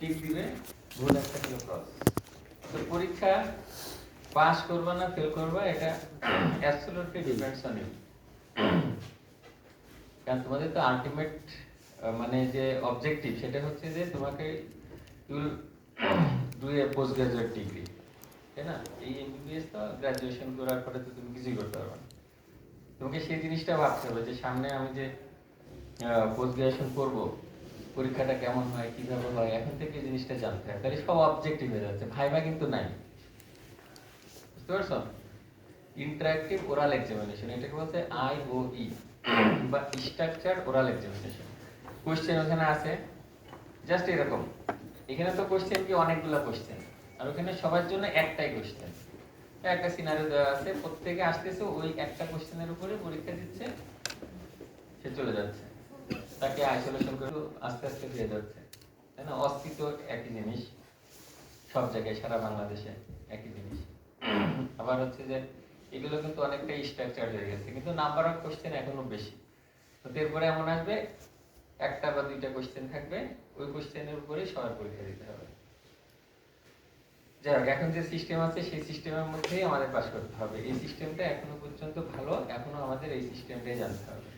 Tick দিবে, ভুল একটা হলো ক্রস। তো পরীক্ষা পাস করবা না ফেল করবা এটা অ্যাবসলিউটলি ডিপেন্ডস অন ইউ। কারণ তোমাদের তো আলটিমেট মানে যে অবজেক্টিভ সেটা হচ্ছে যে তোমাকে you'll do a post graduate degree, তাই না? এই এমবিবিএস তো গ্রাজুয়েশন করার পরে তো তুমি কিছুই করতে পারবে না। তোমাকে সেই জিনিসটা ভাবতে হবে যে সামনে আমি যে পোস্ট গ্রাজুয়েশন করবো, পরীক্ষাটা কেমন হয়, কিভাবে হয়, এখন থেকে জিনিসটা জানতে হয়। তাহলে সব অবজেক্টিভ হয়ে যাচ্ছে, ভাইবা কিন্তু নাই। বুঝতে পারছো? ইন্টারঅ্যাক্টিভ ওরাল এক্সামিনেশন, এটাকে বলছে আইওই বা স্ট্রাকচার্ড ওরাল এক্সামিনেশন। কোশ্চেন ওখানে আছে জাস্ট এরকম। এখানে তো কোশ্চেন কি অনেকগুলো কোশ্চেন, আর ওখানে সবার জন্য একটাই কোশ্চেন। একটা সিনারিও দেওয়া আছে, প্রত্যেকে আসতেছে ওই একটা কোশ্চেনের উপরে পরীক্ষা দিচ্ছে, সে চলে যাচ্ছে, তাকে আইসোলেশন করে আস্তে আস্তে হয়ে যাচ্ছে, তাই না? অস্তিত্ব একই জিনিস সব জায়গায়, সারা বাংলাদেশে একই জিনিস। আবার হচ্ছে যে এগুলো কিন্তু অনেকটাই স্ট্রাকচার হয়ে গেছে, কিন্তু নাম্বার অফ কোশ্চেন এখনো বেশি। তো এরপরে এমন আসবে একটা বা দুইটা কোশ্চেন থাকবে, ওই কোশ্চেনের উপরে সবার পরীক্ষা দিতে হবে। যাই হোক, এখন যে সিস্টেম আছে সেই সিস্টেমের মধ্যেই আমাদের পাস করতে হবে। এই সিস্টেমটা এখনো পর্যন্ত ভালো, এখনো আমাদের এই সিস্টেমটাই জানতে হবে।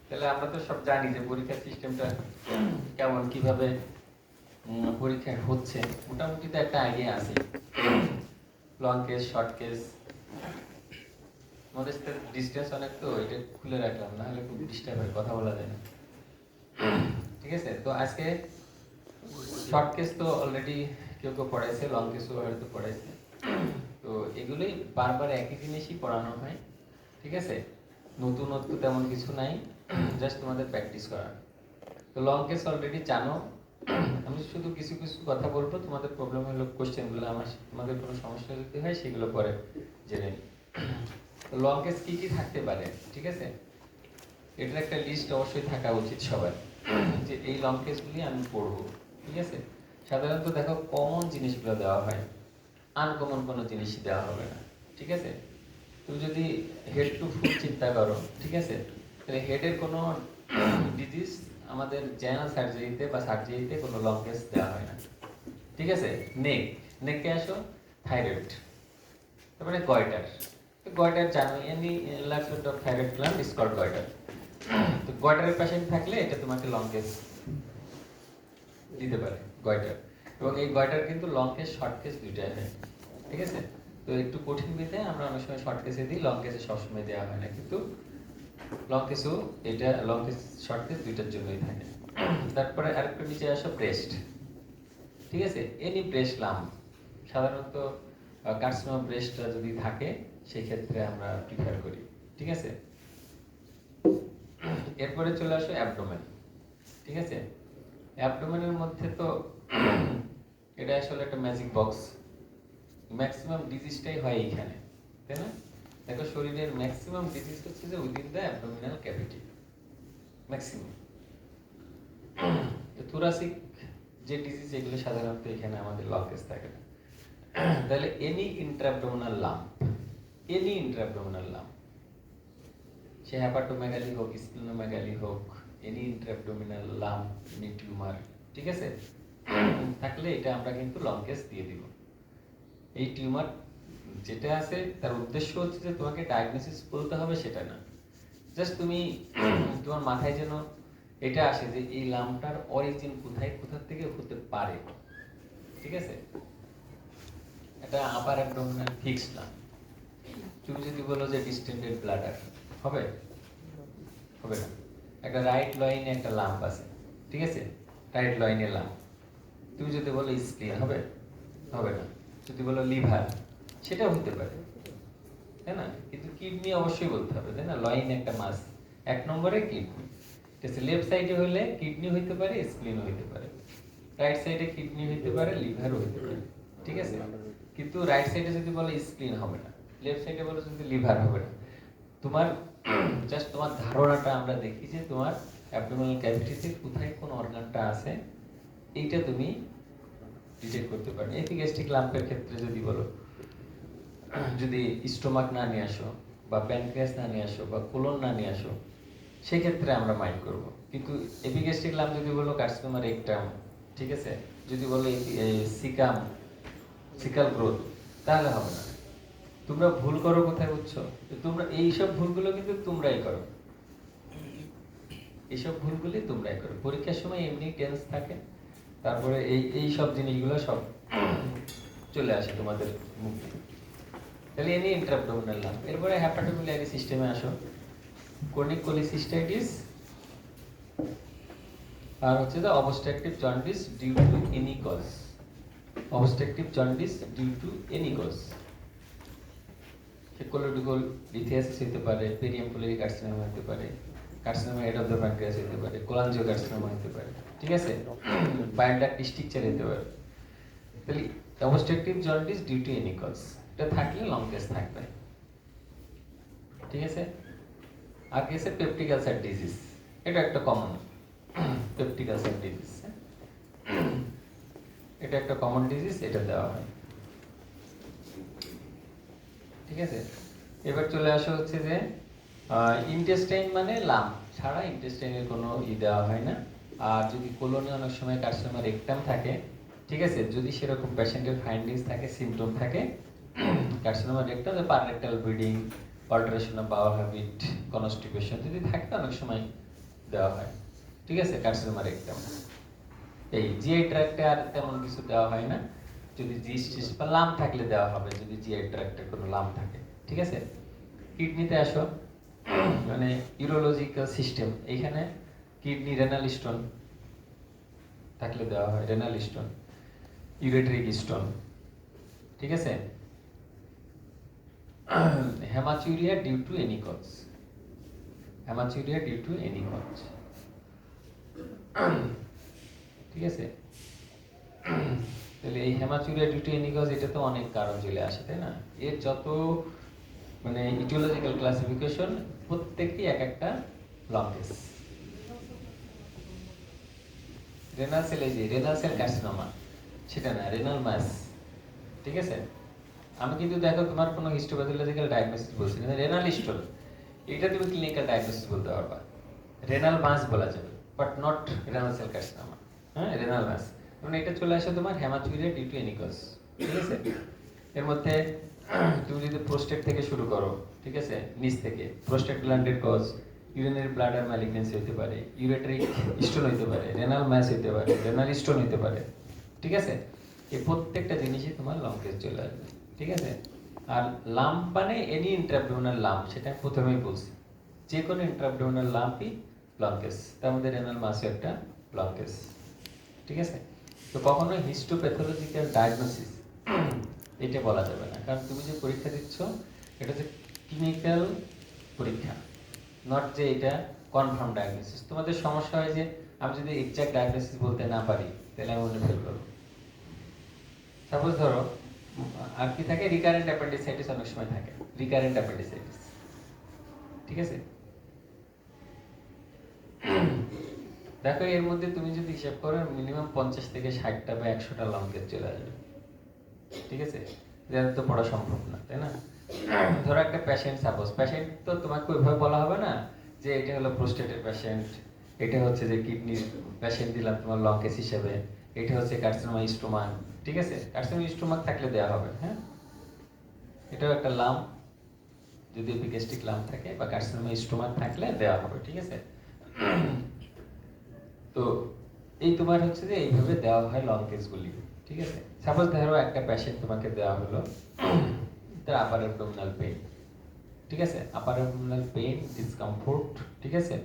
তাহলে আমরা তো সব জানি যে পরীক্ষার সিস্টেমটা কেমন, কিভাবে পরীক্ষা হচ্ছে, মোটামুটি তো একটা আইডিয়া আছে। লং কেস, শর্ট কেস, আমাদের সাথে ডিস্টেন্স অনেক, তো এটা খুলে রাখলাম, না হলে খুব ডিস্টার্ব হয়, কথা বলা যায় না। ঠিক আছে, তো আজকে শর্ট কেস তো অলরেডি কেউ কেউ পড়াইছে, লং কেসও হয়তো পড়াইছে। তো এগুলোই বারবার একই জিনিসই পড়ানো হয়। ঠিক আছে, নতুনত্ব তেমন কিছু নাই, জাস্ট তোমাদের প্র্যাকটিস করা। তো লং কেস অলরেডি জানো, আমি শুধু কিছু কিছু কথা বলবো। তোমাদের প্রবলেম হলো কোশ্চেনগুলো, তোমাদের কোনো সমস্যা যদি হয় সেগুলো পরে জেনে নিই। লং কেস কি কি থাকতে পারে, ঠিক আছে, এটার একটা লিস্ট অবশ্যই থাকা উচিত সবার, যে এই লং কেসগুলি আমি পড়বো। ঠিক আছে, সাধারণত দেখো কমন জিনিসগুলো দেওয়া হয়, আনকমন কোনো জিনিসই দেওয়া হবে না। ঠিক আছে, তুমি যদি হেড টু ফুট চিন্তা করো, ঠিক আছে, তাহলে হেডের কোনো ডিজিজ আমাদের জেনারেল সার্জারিতে বা সার্জারিতে কোনো লং কেস দেওয়া হয় না। ঠিক আছে, নেকে আসো, থাইরয়েড, তারপরে গয়টার। গয়টার জানো, any enlargement of thyroid gland is called goitre. তো গয়টারের পেশেন্ট থাকলে এটা তোমাকে লং কেস দিতে পারে, গয়টার। এবং এই গয়টার কিন্তু লং কেস শর্ট কেস দুইটাই হয়। ঠিক আছে, তো একটু কঠিন বিধায় আমরা অনেক সময় শর্ট কেসে দিই, লং কেসে সবসময় দেওয়া হয় না, কিন্তু লং কেসও এটা লং কেস শর্ট কেস দুইটার জন্যই থাকে। তারপরে আরেকটু নিচে আসো, ব্রেস্ট। ঠিক আছে, এনি ব্রেস্ট লাম্প, সাধারণত কার্সিনোমা ব্রেস্টটা যদি থাকে সেই ক্ষেত্রে আমরা প্রিফার করি। ঠিক আছে, এরপরে চলে আসো অ্যাবডোমেন। ঠিক আছে, অ্যাবডোমেনের মধ্যে তো এটা আসলে একটা ম্যাজিক বক্স, ম্যাক্সিমাম ডিজিজটাই হয় এইখানে, তাই না? দেখো শরীরের ম্যাক্সিমাম ডিজিজ হচ্ছে যে within the abdominal cavity, maximum. Thoracic যে ডিজিজ এগুলো সাধারণত এখানে আমাদের লং কেস থাকে না। তাহলে any intraabdominal lump, any intraabdominal lump, সে হ্যাপাটোমেগালি হোক, স্প্লিনোমেগালি হোক, any intraabdominal lump, any tumour, ঠিক আছে, থাকলে এটা আমরা কিন্তু লং কেস দিয়ে দিব। এই টিউমার যেটা আছে তার উদ্দেশ্য হচ্ছে যে তোমাকে ডায়াগনোসিস বলতে হবে সেটা না, জাস্ট তুমি তোমার মাথায় যেন এটা আসে যে এই লাম্পটার অরিজিন কোথায়, কোথা থেকে হতে পারে। ঠিক আছে, এটা আপার অ্যাবডোমিনাল ফিক্সড লাম্প। তুমি যদি বলো যে ডিস্টেন্ডেড ব্লাডার, হবে? হবে না। একটা রাইট লইনে একটা লাম্প আছে, ঠিক আছে, রাইট লইনে লাম্প, তুমি যদি বলো স্প্লিন, হবে? হবে না। যদি বলো লিভার, সেটাও হতে পারে, তাই না? কিন্তু কিডনি অবশ্যই বলতে হবে, তাই না? লইন একটা মাস, এক নম্বরে কিডনি। ঠিক আছে, লেফট সাইডে হইলে কিডনি হইতে পারে, স্প্লিনও হইতে পারে, রাইট সাইডে কিডনি হইতে পারে, লিভারও হইতে পারে। ঠিক আছে, কিন্তু রাইট সাইডে যদি বলো স্প্লিন, হবে না। লেফট সাইডে বলো যদি লিভার, হবে না। তোমার জাস্ট তোমার ধারণাটা আমরা দেখি যে তোমার অ্যাবডোমিনাল ক্যাভিটিতে কোথায় কোন অর্গানটা আছে, এইটা তুমি ডিটেক্ট করতে পারো। এপিগ্যাস্ট্রিক লাম্পের ক্ষেত্রে যদি বলো, যদি স্টোমাক না নিয়ে আসো বা প্যানক্রিয়াস না নিয়ে আসো বা কোলন না নিয়ে আসো, সেক্ষেত্রে আমরা মাইন্ড করব। কিন্তু এপিগ্যাস্ট্রিক লাম্প যদি বলো কার্সিনোমা রেকটাম, ঠিক আছে, যদি বলো সিকাল গ্রোথ, তাহলে হবে না। তোমরা ভুল করো কোথায় বুঝছো? তোমরা এইসব ভুলগুলো কিন্তু তোমরাই করো, এইসব ভুলগুলি তোমরাই করো। পরীক্ষার সময় এমনি টেন্স থাকে, তারপরে এই সব জিনিসগুলো সব চলে আসে তোমাদের মুখে। তাহলে এনি ইন্ট্রাবডোমিনাল লাম। এরপরে হেপাটোবিলিয়ারি সিস্টেমে আসো। ক্রনিক কোলিসিস্টাইটিস আর হচ্ছে the obstructive jaundice due to any cause. Obstructive jaundice due to any cause. সে কোলোডিকল লিথিয়াসিস হতে পারে, পেরিয়ামপুলারি কার্সিনোমা হতে পারে, carcinoma head of the pancreas হতে পারে, কোলাঞ্জিও কার্সিনোমা হতে পারে, ঠিক আছে, বাইল ডাক্ট স্ট্রাকচার হতে পারে। তাহলে obstructive jaundice due to any cause, এটা থাকলে লং কেস থাকবে, ঠিক আছে। আর কি আছে? পেপটিক আলসার ডিজিজ, এটা একটা কমন। পেপটিক আলসার ডিজিজ, এটা একটা কমন ডিজিজ, এটা দেওয়া হয়, ঠিক আছে। এবার চলে আসা হচ্ছে যে ইন্টেস্টাইন মানে লাম ছাড়া ইন্টেস্টাইনের কোনো দেওয়া হয় না। আর যদি কোলনে অনেক সময় কার্সিনোমা রেকটাম থাকে, ঠিক আছে, যদি সেরকম পেশেন্টের ফাইন্ডিংস থাকে, সিমটম থাকে carcinoma rectum, per rectal bleeding, alteration of bowel habit, constipation যদি থাকে অনেক সময় দেওয়া হয়, ঠিক আছে, কার্সিনোমা রেকটাম। এই জিআই ট্র্যাক্টে আর তেমন কিছু দেওয়া হয় না, যদি জিস্টিস বা লাম থাকলে দেওয়া হবে, যদি জিআই ট্র্যাক্টে কোনো লাম থাকে, ঠিক আছে। কিডনিতে আসো, মানে ইউরোলজিক্যাল সিস্টেম, এইখানে কিডনি রেনাল স্টোন থাকলে দেওয়া হয়, রেনাল স্টোন, ইউরেট্রিক স্টোন, ঠিক আছে। Haematuria due to any cause, haematuria due to any cause, ঠিক আছে। তাহলে এই haematuria due to any cause, এটা তো অনেক কারণ চলে আসে, তাই না? এর যত মানে ইটিওলজিক্যাল ক্লাসিফিকেশন প্রত্যেকটি এক একটা লং কেস। রেনাল সেল, এই যে রেনাল সেল কার্সিনোমা, সেটা না, রেনাল মাস, ঠিক আছে। আমি কিন্তু দেখো তোমার কোনো হিস্টোপ্যাথোলজিক্যাল ডায়াগনোসিস বলছি না, রেনাল স্টোন এটা তুমি ক্লিনিক্যাল ডায়াগনোসিস বলতে পারবা, রেনাল মাস বলা যাবে, but not renal cell carcinoma. হ্যাঁ, রেনাল মাস মানে এটা চলে আসে তোমার haematuria due to any cause, ঠিক আছে। এর মধ্যে তুমি যদি প্রোস্টেট থেকে শুরু করো, ঠিক আছে, নিচ থেকে প্রোস্টেট গ্ল্যান্ডের কজ, ইউরিনারি ব্লাডার ম্যালিগনেন্সি হতে পারে, ইউরেট্রিক স্টোন হতে পারে, রেনাল মাস হতে পারে, রেনাল স্টোন হতে পারে, ঠিক আছে। এই প্রত্যেকটা জিনিসই তোমার লং কেস চলে আসবে, ঠিক আছে। আর লাম্প মানে এনি ইন্ট্রাঅ্যাবডোমিনাল লাম্প, সেটা আমি প্রথমেই বলছি, যে কোনো ইন্ট্রাঅ্যাবডোমিনাল লাম্পই লং কেস, তার মধ্যে রেনাল মাসও একটা লং কেস, ঠিক আছে। তো কখনো হিস্টোপ্যাথোলজিক্যাল ডায়াগনোসিস এটা বলা যাবে না, কারণ তুমি যে পরীক্ষা দিচ্ছ এটা হচ্ছে ক্লিনিক্যাল পরীক্ষা, নট যে এটা কনফার্ম ডায়াগনোসিস। তোমাদের সমস্যা হয় যে আমি যদি এক্সাক্ট ডায়াগনোসিস বলতে না পারি, তাহলে আমি মনে ফেল করবো। সাপোজ ধরো আর কি থাকে, রিকারেন্ট অ্যাপেন্ডিসাইটিস অনেক সময় থাকে, রিকারেন্ট অ্যাপেন্ডিসাইটিস, ঠিক আছে। দেখো এর মধ্যে তুমি যদি হিসাব করো মিনিমাম 50 থেকে 60টা বা 100টা লং কেস চলে আসবে, ঠিক আছে। এটা তো পড়া সম্ভব না, তাই না? ধরো একটা পেশেন্ট, সাপোজ পেশেন্ট, তো তোমাকে ওইভাবে বলা হবে না যে এটা হলো প্রোস্টেটের পেশেন্ট, এটা হচ্ছে যে কিডনির পেশেন্ট দিলাম তোমার লং কেস হিসেবে, এটা হচ্ছে কার্সিনোমা স্টোমাক, ঠিক আছে। কার্সিনোমা স্টোমাক থাকলে দেওয়া হবে, হ্যাঁ, এটাও একটা লাম, যদি এপিগ্যাস্ট্রিক লাম থাকে বা কার্সিনোমা স্টোমাক থাকলে দেওয়া হবে, ঠিক আছে। তো এই তোমার হচ্ছে যে এইভাবে দেওয়া হয় লং কেসগুলি, ঠিক আছে। সাপোজ ধরো একটা পেশেন্ট তোমাকে দেওয়া হলো তার আপার অ্যাবডোমিনাল পেইন, ঠিক আছে, আপার অ্যাবডোমিনাল পেইন, ডিসকমফোর্ট, ঠিক আছে,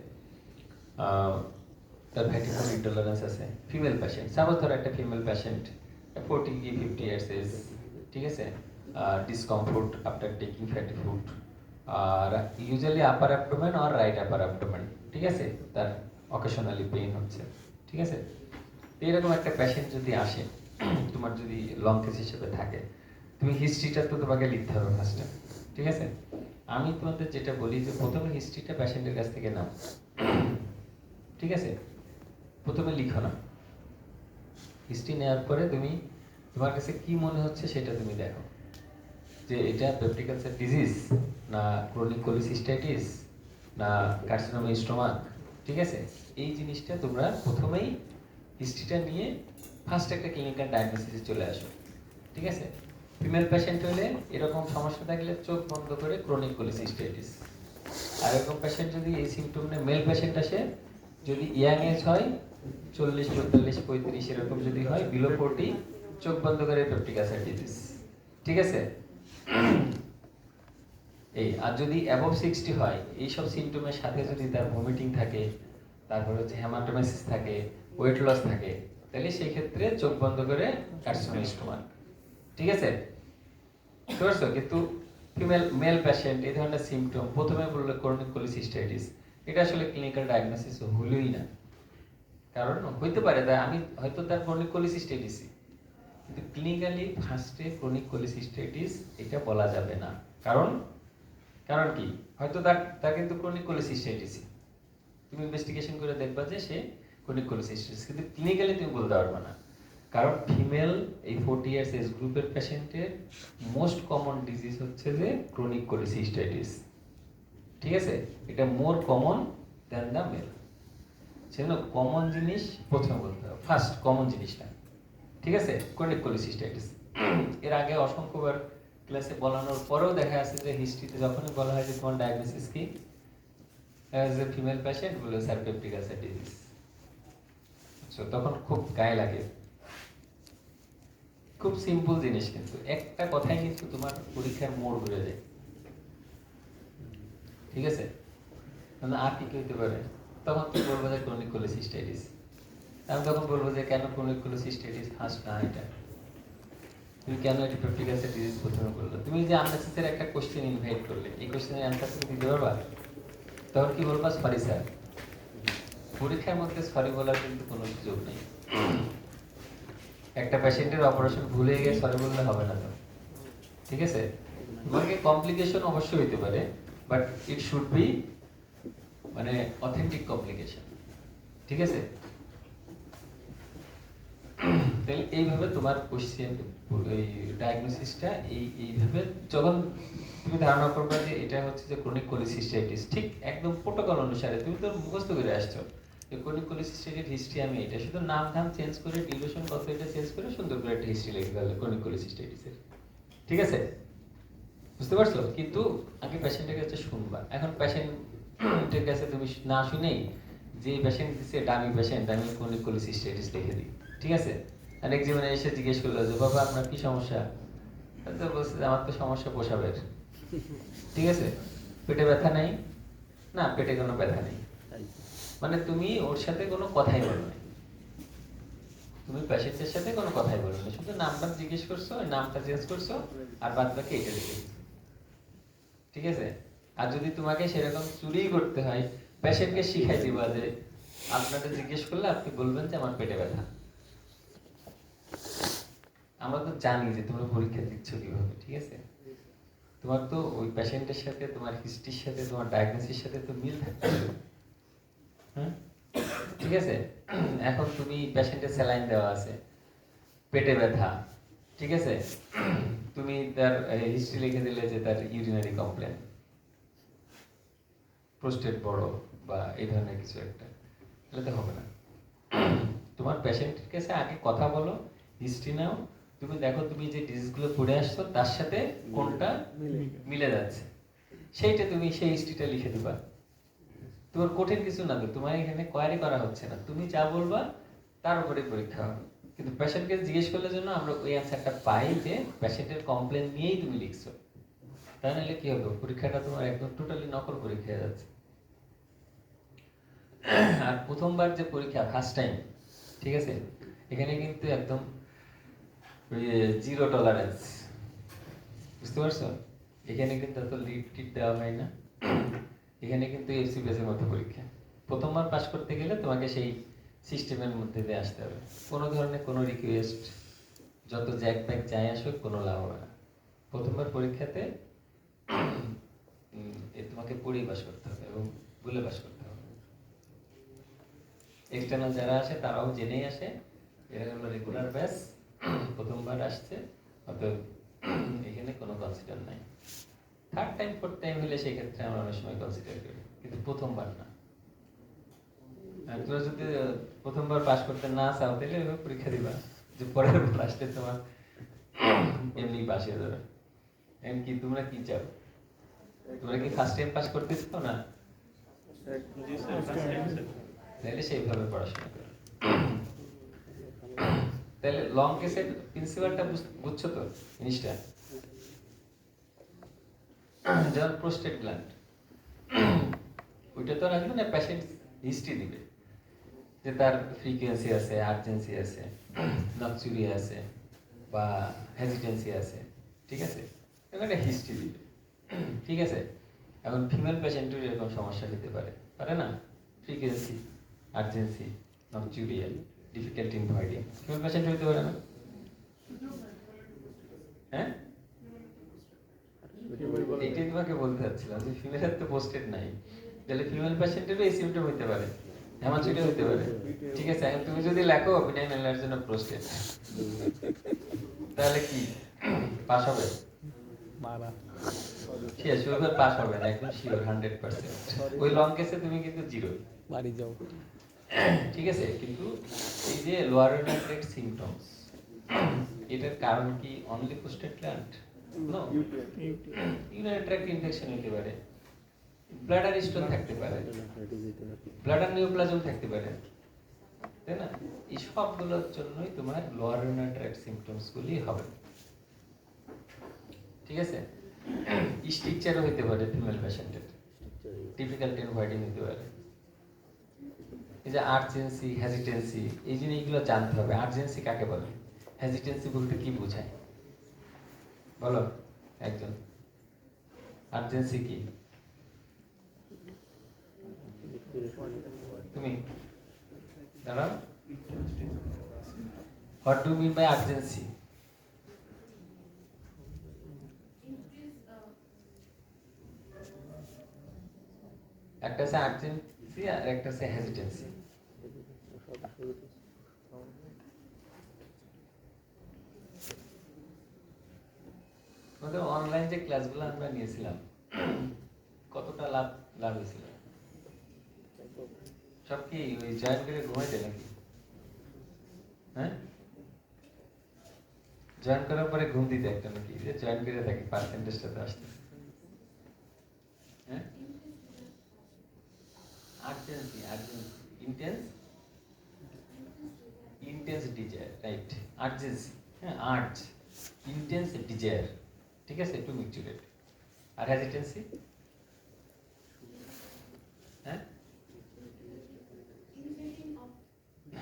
তার ভ্যাটিফোন ইনটলারেন্স আছে, ফিমেল পেশেন্ট, সাপোজ ধরো একটা ফিমেল পেশেন্ট 40 কি 50 ইয়ার্স এজ, ঠিক আছে, discomfort after taking fatty food, আর ইউজুয়ালি আপার অ্যাবডোমেন আর রাইট আপার অ্যাবডোমেন, ঠিক আছে, তার অকেশনালি পেইন হচ্ছে, ঠিক আছে। এরকম একটা পেশেন্ট যদি আসে, তোমার যদি লং কেস হিসেবে থাকে, তুমি হিস্ট্রিটা তো তোমাকে লিখতে হবে ফার্স্টে, ঠিক আছে। আমি তোমাদের যেটা বলি যে প্রথমে হিস্ট্রিটা পেশেন্টের কাছ থেকে নাও, ঠিক আছে, প্রথমে লিখো না, হিস্ট্রি নেওয়ার পরে তুমি তোমার কাছে কি মনে হচ্ছে সেটা তুমি দেখো, যে এটা পেপটিক আলসার ডিজিজ না ক্রনিক কোলিসিস্টাইটিস না কার্সিনোমা স্টোমাক, ঠিক আছে। এই জিনিসটা তোমরা প্রথমেই হিস্ট্রিটা নিয়ে ফার্স্ট একটা ক্লিনিক্যাল ডায়াগনোসিসে চলে আসো, ঠিক আছে? ফিমেল পেশেন্ট হলে এরকম সমস্যা থাকলে চোখ বন্ধ করে ক্রনিক কোলিসিস্টাইটিস। আর এরকম পেশেন্ট যদি এই সিমটম নিয়ে মেল পেশেন্ট আসে, যদি ইয়াং এজ হয় 40, 45, 35 এরকম যদি হয়, বিলো 40, চোখ বন্ধ করে পেপটিক অ্যাসিড ডিজিজ, ঠিক আছে? এই আর যদি অ্যাবভ 60 হয়, এইসব সিমটমের সাথে যদি তার ভমিটিং থাকে, তারপর হচ্ছে হেমাটোমেসিস থাকে, ওয়েট লস থাকে, তাহলে সেই ক্ষেত্রে চোখ বন্ধ করে কার্সিনোল স্টোমাক, ঠিক আছে? বুঝতে কিন্তু ফিমেল মেল পেশেন্ট এই ধরনের সিমটম প্রথমে বললে ক্রনিক কোলিসিস্টাইটিস, এটা আসলে ক্লিনিক্যাল ডায়াগনোসিস হলোই না। কারণ হইতে পারে তাই আমি হয়তো তার ক্রনিক কোলিসিস্টাইটিস, কিন্তু ক্লিনিক্যালি ফার্স্টে ক্রনিক কোলিসিস্টাইটিস এটা বলা যাবে না। কারণ কারণ কি, হয়তো তার কিন্তু ক্রনিক কোলিসিস্টাইটিস, তুমি ইনভেস্টিগেশন করে দেখবা যে সে ক্রনিক কোলিসিস্টাইটিস, কিন্তু ক্লিনিক্যালি তুমি বলতে পারবে না। কারণ ফিমেল এই 40 ইয়ার্স এজ গ্রুপের পেশেন্টের মোস্ট কমন ডিজিজ হচ্ছে যে ক্রনিক কোলিসিস্টাইটিস, ঠিক আছে? এটা more common than the male. সেজন্য কমন জিনিস প্রথমে বলতে হবে, ফার্স্ট কমন জিনিসটা, ঠিক আছে? Chronic cholecystitis. এর আগে অসংখ্যবার ক্লাসে বলানোর পরেও দেখা যাচ্ছে যে হিস্ট্রিতে যখনই বলা হয় যে তোমার ডায়াগনোসিস কি, অ্যাজ এ ফিমেল পেশেন্ট বলে স্যার পেপটিক অ্যাসিড ডিজিজ, তখন খুব গায়ে লাগে। খুব সিম্পল জিনিস, কিন্তু একটা কথাই কিন্তু তোমার পরীক্ষার মোড় ঘুরে যায়, ঠিক আছে? মানে আর কি হইতে পারে, তখন তুই বলবো যে ক্রনিক কোলিসিস্টাইটিস। আমি তখন বলবো যে কেন ক্রনিক কোলিসিস্টাইটিস ফার্স্ট না এটা, তুমি কেন এটা পেপটিক অ্যাসিড ডিজিজ প্রথমে বললো? তুমি যে আননেসেসারি একটা কোশ্চেন ইনভাইট করলে, এই কোশ্চেনের অ্যান্সার তুমি দিতে পারবা? তখন কি বলবা? Sorry sir. পরীক্ষার মধ্যে সরি বলার কিন্তু কোনো সুযোগ নেই। একটা পেশেন্টের অপারেশন ভুলে গিয়ে সরি বললে হবে না তো, ঠিক আছে? তোমাকে কমপ্লিকেশন অবশ্যই হইতে পারে, বাট ইট শুড বি মানে অথেন্টিক কমপ্লিকেশন, ঠিক আছে? তাহলে এইভাবে তোমার কোশ্চেন এই ডায়াগনোসিসটা এইভাবে যখন তুমি ধারণা করবে যে এটা হচ্ছে যে ক্রনিক কোলিসিস্টাইটিস, ঠিক একদম প্রোটোকল অনুসারে তুমি তো মুখস্থ করে আসছো যে ক্রনিক কোলিসিস্টাইটিস হিস্ট্রি আমি এটা, শুধু নাম ধাম চেঞ্জ করে ডিউরেশন কত এটা চেঞ্জ করে সুন্দর করে একটা হিস্ট্রি লিখে ফেললে ক্রনিক কোলিসিস্টাইটিসের, ঠিক আছে? বুঝতে পারছো? কিন্তু আগে পেশেন্টের কাছে শুনবা। এখন পেশেন্টের কাছে তুমি না শুনেই যে পেশেন্ট দিচ্ছে ডামি পেশেন্ট, আমি ক্রনিক কোলিসিস্টাইটিস লিখে দিই, ঠিক আছে? অনেক জীবনে এসে জিজ্ঞেস করলো যে বাবা আপনার কি সমস্যা, তো বলছে যে আমার তো সমস্যা প্রসাবের, ঠিক আছে? পেটে ব্যথা নেই, না পেটে কোনো ব্যথা নেই, মানে তুমি ওর সাথে কোনো কথাই বলো না, তুমি পেশেন্টের সাথে কোনো কথাই বলো না, শুধু নামটা জিজ্ঞেস করছো, ওই নামটা চেঞ্জ করছো, আর বাদ বাকি এটা লিখে দিচ্ছো, ঠিক আছে? আর যদি তোমাকে সেরকম চুরি করতে হয়, পেশেন্টকে শিখাই দিবা যে আপনাকে জিজ্ঞেস করলে আপনি বলবেন যে আমার পেটে ব্যথা। আমরা তো জানি যে তোমরা পরীক্ষা দিচ্ছ কিভাবে, ঠিক আছে? তোমার তো ওই পেশেন্টের সাথে, তোমার হিস্ট্রির সাথে, তোমার ডায়াগনোসিসের সাথে তো মিল থাকতে হবে, হ্যাঁ? ঠিক আছে? এখন তুমি পেশেন্টের স্যালাইন দেওয়া আছে, পেটে ব্যথা, ঠিক আছে? তুমি তার হিস্ট্রি লিখে দিলে যে তার ইউরিনারি কমপ্লেন, প্রোস্টেট বড় বা এই ধরনের কিছু একটা, তাহলে তো হবে না। তোমার পেশেন্টের কাছে আগে কথা বলো, হিস্ট্রি নাও, তুমি দেখো তুমি যে ডিজিজগুলো পড়ে আসছো তার সাথে কোনটা মিলে যাচ্ছে, সেইটা তুমি সেই হিস্ট্রিটা লিখে দিবা। তোমার কঠিন কিছু না, তো তোমার এখানে কোয়ারি করা হচ্ছে না, তুমি যা বলবা তার উপরে পরীক্ষা হবে। কিন্তু পেশেন্টকে জিজ্ঞেস করলে জন্য আমরা ওই অ্যান্সারটা পাই যে পেশেন্টের কমপ্লেন নিয়েই তুমি লিখছো, তাই নাহলে কি হবে, পরীক্ষাটা তোমার একদম টোটালি নকল পরীক্ষা হয়ে যাচ্ছে। আর প্রথমবার যে পরীক্ষা, ফার্স্ট টাইম, ঠিক আছে, এখানে কিন্তু একদম জিরো টলারেন্স, বুঝতে পারছো? এখানে কিন্তু এত লিড টিট দেওয়া হয় না, এখানে কিন্তু এফসিপিএস এর মতো পরীক্ষা। প্রথমবার পাস করতে গেলে তোমাকে সেই সিস্টেমের মধ্যে দিয়ে আসতে হবে, কোনো ধরনের কোনো রিকোয়েস্ট, যত জ্যাক ব্যাক যাই আসুক কোনো লাভ হবে না। প্রথমবার পরীক্ষাতে তোমাকে পড়েই পাস করতে হবে এবং বলে পাস করতে হবে। এক্সটার্নাল যারা আসে তারাও জেনেই আসে, এরা হলো রেগুলার ব্যাচ, প্রথমবার আসছে, অতএব এখানে কোনো কনসিডার নাই। থার্ড টাইম ফোর্থ টাইম হলে সেই ক্ষেত্রে আমরা অনেক সময় কনসিডার করি, কিন্তু প্রথমবার না। আর তোমরা যদি প্রথমবার পাস করতে না চাও তাহলে এভাবে পরীক্ষা দিবা, যে পরের বল আসলে তোমার এমনি পাস হয়ে যাবে। এখন কি তোমরা কি চাও? তোমরা কি ফার্স্ট টাইম পাস করতে চাও না? তাহলে সেইভাবে পড়াশোনা করো। তাহলে লং কেসের প্রিন্সিপালটা বুঝছো তো জিনিসটা? যেমন প্রোস্টেট গ্ল্যান্ড, ওইটা তো রাখবে না, পেশেন্ট হিস্ট্রি দিবে যে তার ফ্রিকোয়েন্সি আছে, আর্জেন্সি আছে, নকচুরিয়া আছে বা হেজিটেন্সি আছে, ঠিক আছে? এরকম একটা হিস্ট্রি দিবে, ঠিক আছে? এখন ফিমেল পেশেন্টের এরকম সমস্যা হতে পারে, পারে না? Frequency, urgency, nocturia, difficult in voiding, female patient হতে পারে না? হ্যাঁ, এটাই তোমাকে বলতে চাচ্ছিলাম যে ফিমেলের তো পোস্টেড নাই, তাহলে ফিমেল পেশেন্টেরও এই সিমটম হতে পারে, হেমাচুরি হতে পারে, ঠিক আছে? এখন তুমি যদি লেখো বিনাইন অ্যালার্জেন অফ প্রোস্টেট, তাহলে কি পাস হবে? শিওর পাস হবে না, একদম শিওর 100%। ওই লং কেসে তুমি কিন্তু জিরো, বাড়ি যাও, ঠিক আছে? কিন্তু এই যে লোয়ার ইউরিনারি ট্র্যাক্ট সিমটমস, এটার কারণ কি only prostate gland? No, urinary tract infection হতে পারে, ব্লাডার স্টোন থাকতে পারে, ব্লাডার নিউপ্লাজম থাকতে পারে, তাই না? এই সবগুলোর জন্যই তোমার লোয়ার ইউরিনারি ট্র্যাক্ট সিমটমস গুলি হবে, ঠিক আছে? স্ট্রিকচারও হতে পারে ফিমেল পেশেন্টের, ডিফিকাল্ট ইন ভয়েডিং হতে পারে। এই যে আর্জেন্সি, হেজিটেন্সি, এই জিনিসগুলো জানতে হবে। আর্জেন্সি কাকে বলে? হেজিটেন্সি বলতে কি বোঝায় বলো একজন? আর্জেন্সি কি? তুমি দাঁড়াও, what do mean by urgency? একটা আছে আর্জেন্সি আর একটা আছে হেজিটেন্সি। আমাদের অনলাইন যে ক্লাসগুলো আমরা নিয়েছিলাম, কতটা লাভ হয়েছিল? সব কি ওই জয়েন করে ঘুমাইতে নাকি? হ্যাঁ, জয়েন করার পরে ঘুম দিতে একটা নাকি, যে জয়েন করে থাকি পার্সেন্টেজটা তো আসতে। হ্যাঁ, urgency, intense, desire, right? Urgency, হ্যাঁ, ইন্টেন্স ডিজায়ার, ঠিক আছে, টু ম্যাচুরেট। আর হেজিটেন্সি, হ্যাঁ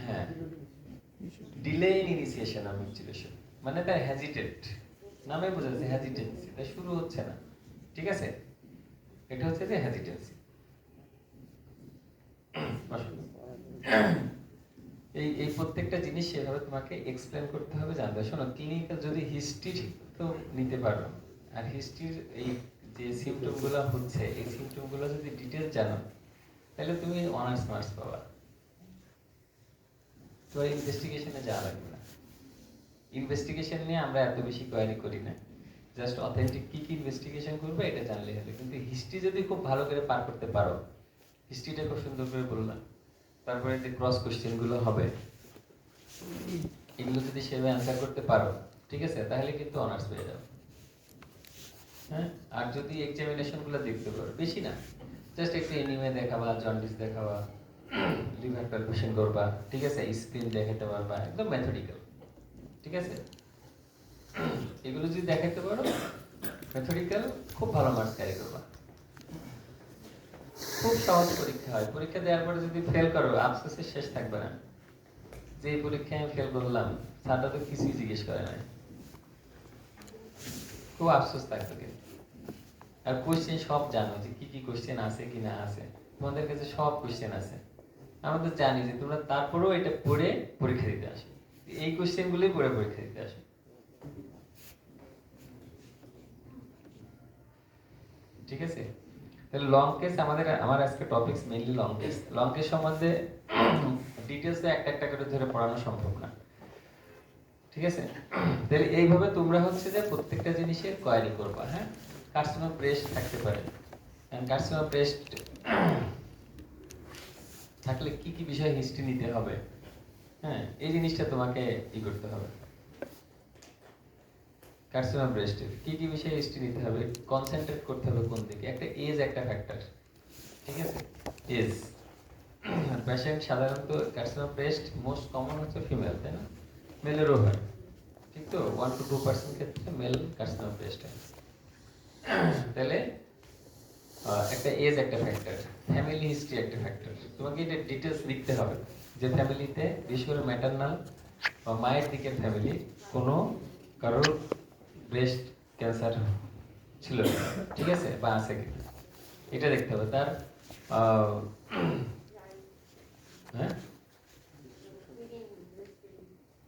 হ্যাঁ, delay in initiation of maturation, মানে তার হেজিটেট, নামে বোঝা যাচ্ছে হেজিটেন্সি, তাই শুরু হচ্ছে না, ঠিক আছে? এটা হচ্ছে যে হেজিটেন্সি। এই প্রত্যেকটা জিনিস সেভাবে তোমাকে এক্সপ্লেন করতে হবে, জানতে হবে। শোনো, ক্লিনিক্যাল যদি হিস্ট্রি তো নিতে পারো, আর হিস্ট্রির এই যে সিমটমগুলো হচ্ছে, এই সিমটমগুলো যদি ডিটেইলস জানো, তাহলে তুমি অনার্স মার্কস পাবা। তো ইনভেস্টিগেশনে যাওয়া লাগবে না। ইনভেস্টিগেশন নিয়ে আমরা এত বেশি কোয়ারি করি না, জাস্ট অথেন্টিক কি কি ইনভেস্টিগেশন করবে এটা জানলেই হবে। কিন্তু হিস্ট্রি যদি খুব ভালো করে পার করতে পারো, হিস্ট্রিটা খুব সুন্দর করে বললাম, তারপরে যে ক্রস কোশ্চেনগুলো হবে, এগুলো যদি সেভাবে অ্যান্সার করতে পারো, ঠিক আছে, তাহলে কিন্তু অনার্স পেয়ে যাবে। হ্যাঁ, আর যদি এক্সামিনেশনগুলো দেখতে পারো, বেশি না, জাস্ট একটু এনিমে দেখাবা, জন্ডিস দেখাবা, লিভার পালপেশন করবা, ঠিক আছে, স্ক্রিন দেখাতে পারবা, একদম মেথডিক্যাল, ঠিক আছে? এগুলো যদি দেখাতে পারো মেথডিক্যাল, খুব ভালো মার্কস ক্যারি করবা। খুব সহজ পরীক্ষা হয়, পরীক্ষা দেওয়ার পরে যদি ফেল করো, আফসোসের শেষ থাকবে না, যে এই পরীক্ষায় আমি ফেল করলাম, স্যারটা তো কিছুই জিজ্ঞেস করে নাই, খুব আফসোস থাকবে কিন্তু। আর কোশ্চেন সব জানো, যে কি কি কোশ্চেন আছে কি না আছে, তোমাদের কাছে সব কোশ্চেন আছে, আমরা তো জানি যে তোমরা তারপরেও এটা পড়ে পরীক্ষা দিতে আসো, এই কোশ্চেন গুলোই পড়ে পরীক্ষা দিতে আসো, ঠিক আছে? তাহলে লং কেস আমার আজকে topics mainly long case. Long case সম্বন্ধে ডিটেইলসে একটা একটা করে ধরে পড়ানো সম্ভব না, ঠিক আছে? তাহলে এইভাবে তোমরা হচ্ছে যে প্রত্যেকটা জিনিসের কোয়ারি করবা। হ্যাঁ, কার্সিনোম ব্রেস্ট থাকতে পারে, কার্সিনোম ব্রেস্ট থাকলে কি কি বিষয়ে হিস্ট্রি নিতে হবে, হ্যাঁ, এই জিনিসটা তোমাকে করতে হবে। কার্সিনোম ব্রেস্টের কি কি বিষয়ে হিস্ট্রি নিতে হবে, কনসেন্ট্রেট করতে হবে কোন দিকে। একটা এজ একটা ফ্যাক্টর, ঠিক আছে? এজ পেশেন্ট সাধারণত কার্সিনোম ব্রেস্ট মোস্ট কমন হচ্ছে ফিমেল, তাই না? মেলেরও হয়, ঠিক তো? 1 to 2% ক্ষেত্রে মেল কার্সিনোম ব্রেস্ট হয়। তাহলে একটা এজ একটা ফ্যাক্টর, ফ্যামিলি হিস্ট্রি একটা ফ্যাক্টর। তোমাকে এটা ডিটেলস লিখতে হবে যে ফ্যামিলিতে বিশেষ করে ম্যাটারনাল বা মায়ের দিকের ফ্যামিলি কোনো কারোর ব্রেস্ট ক্যান্সার ছিল না, ঠিক আছে, বা আছে কিনা এটা দেখতে হবে। তার হ্যাঁ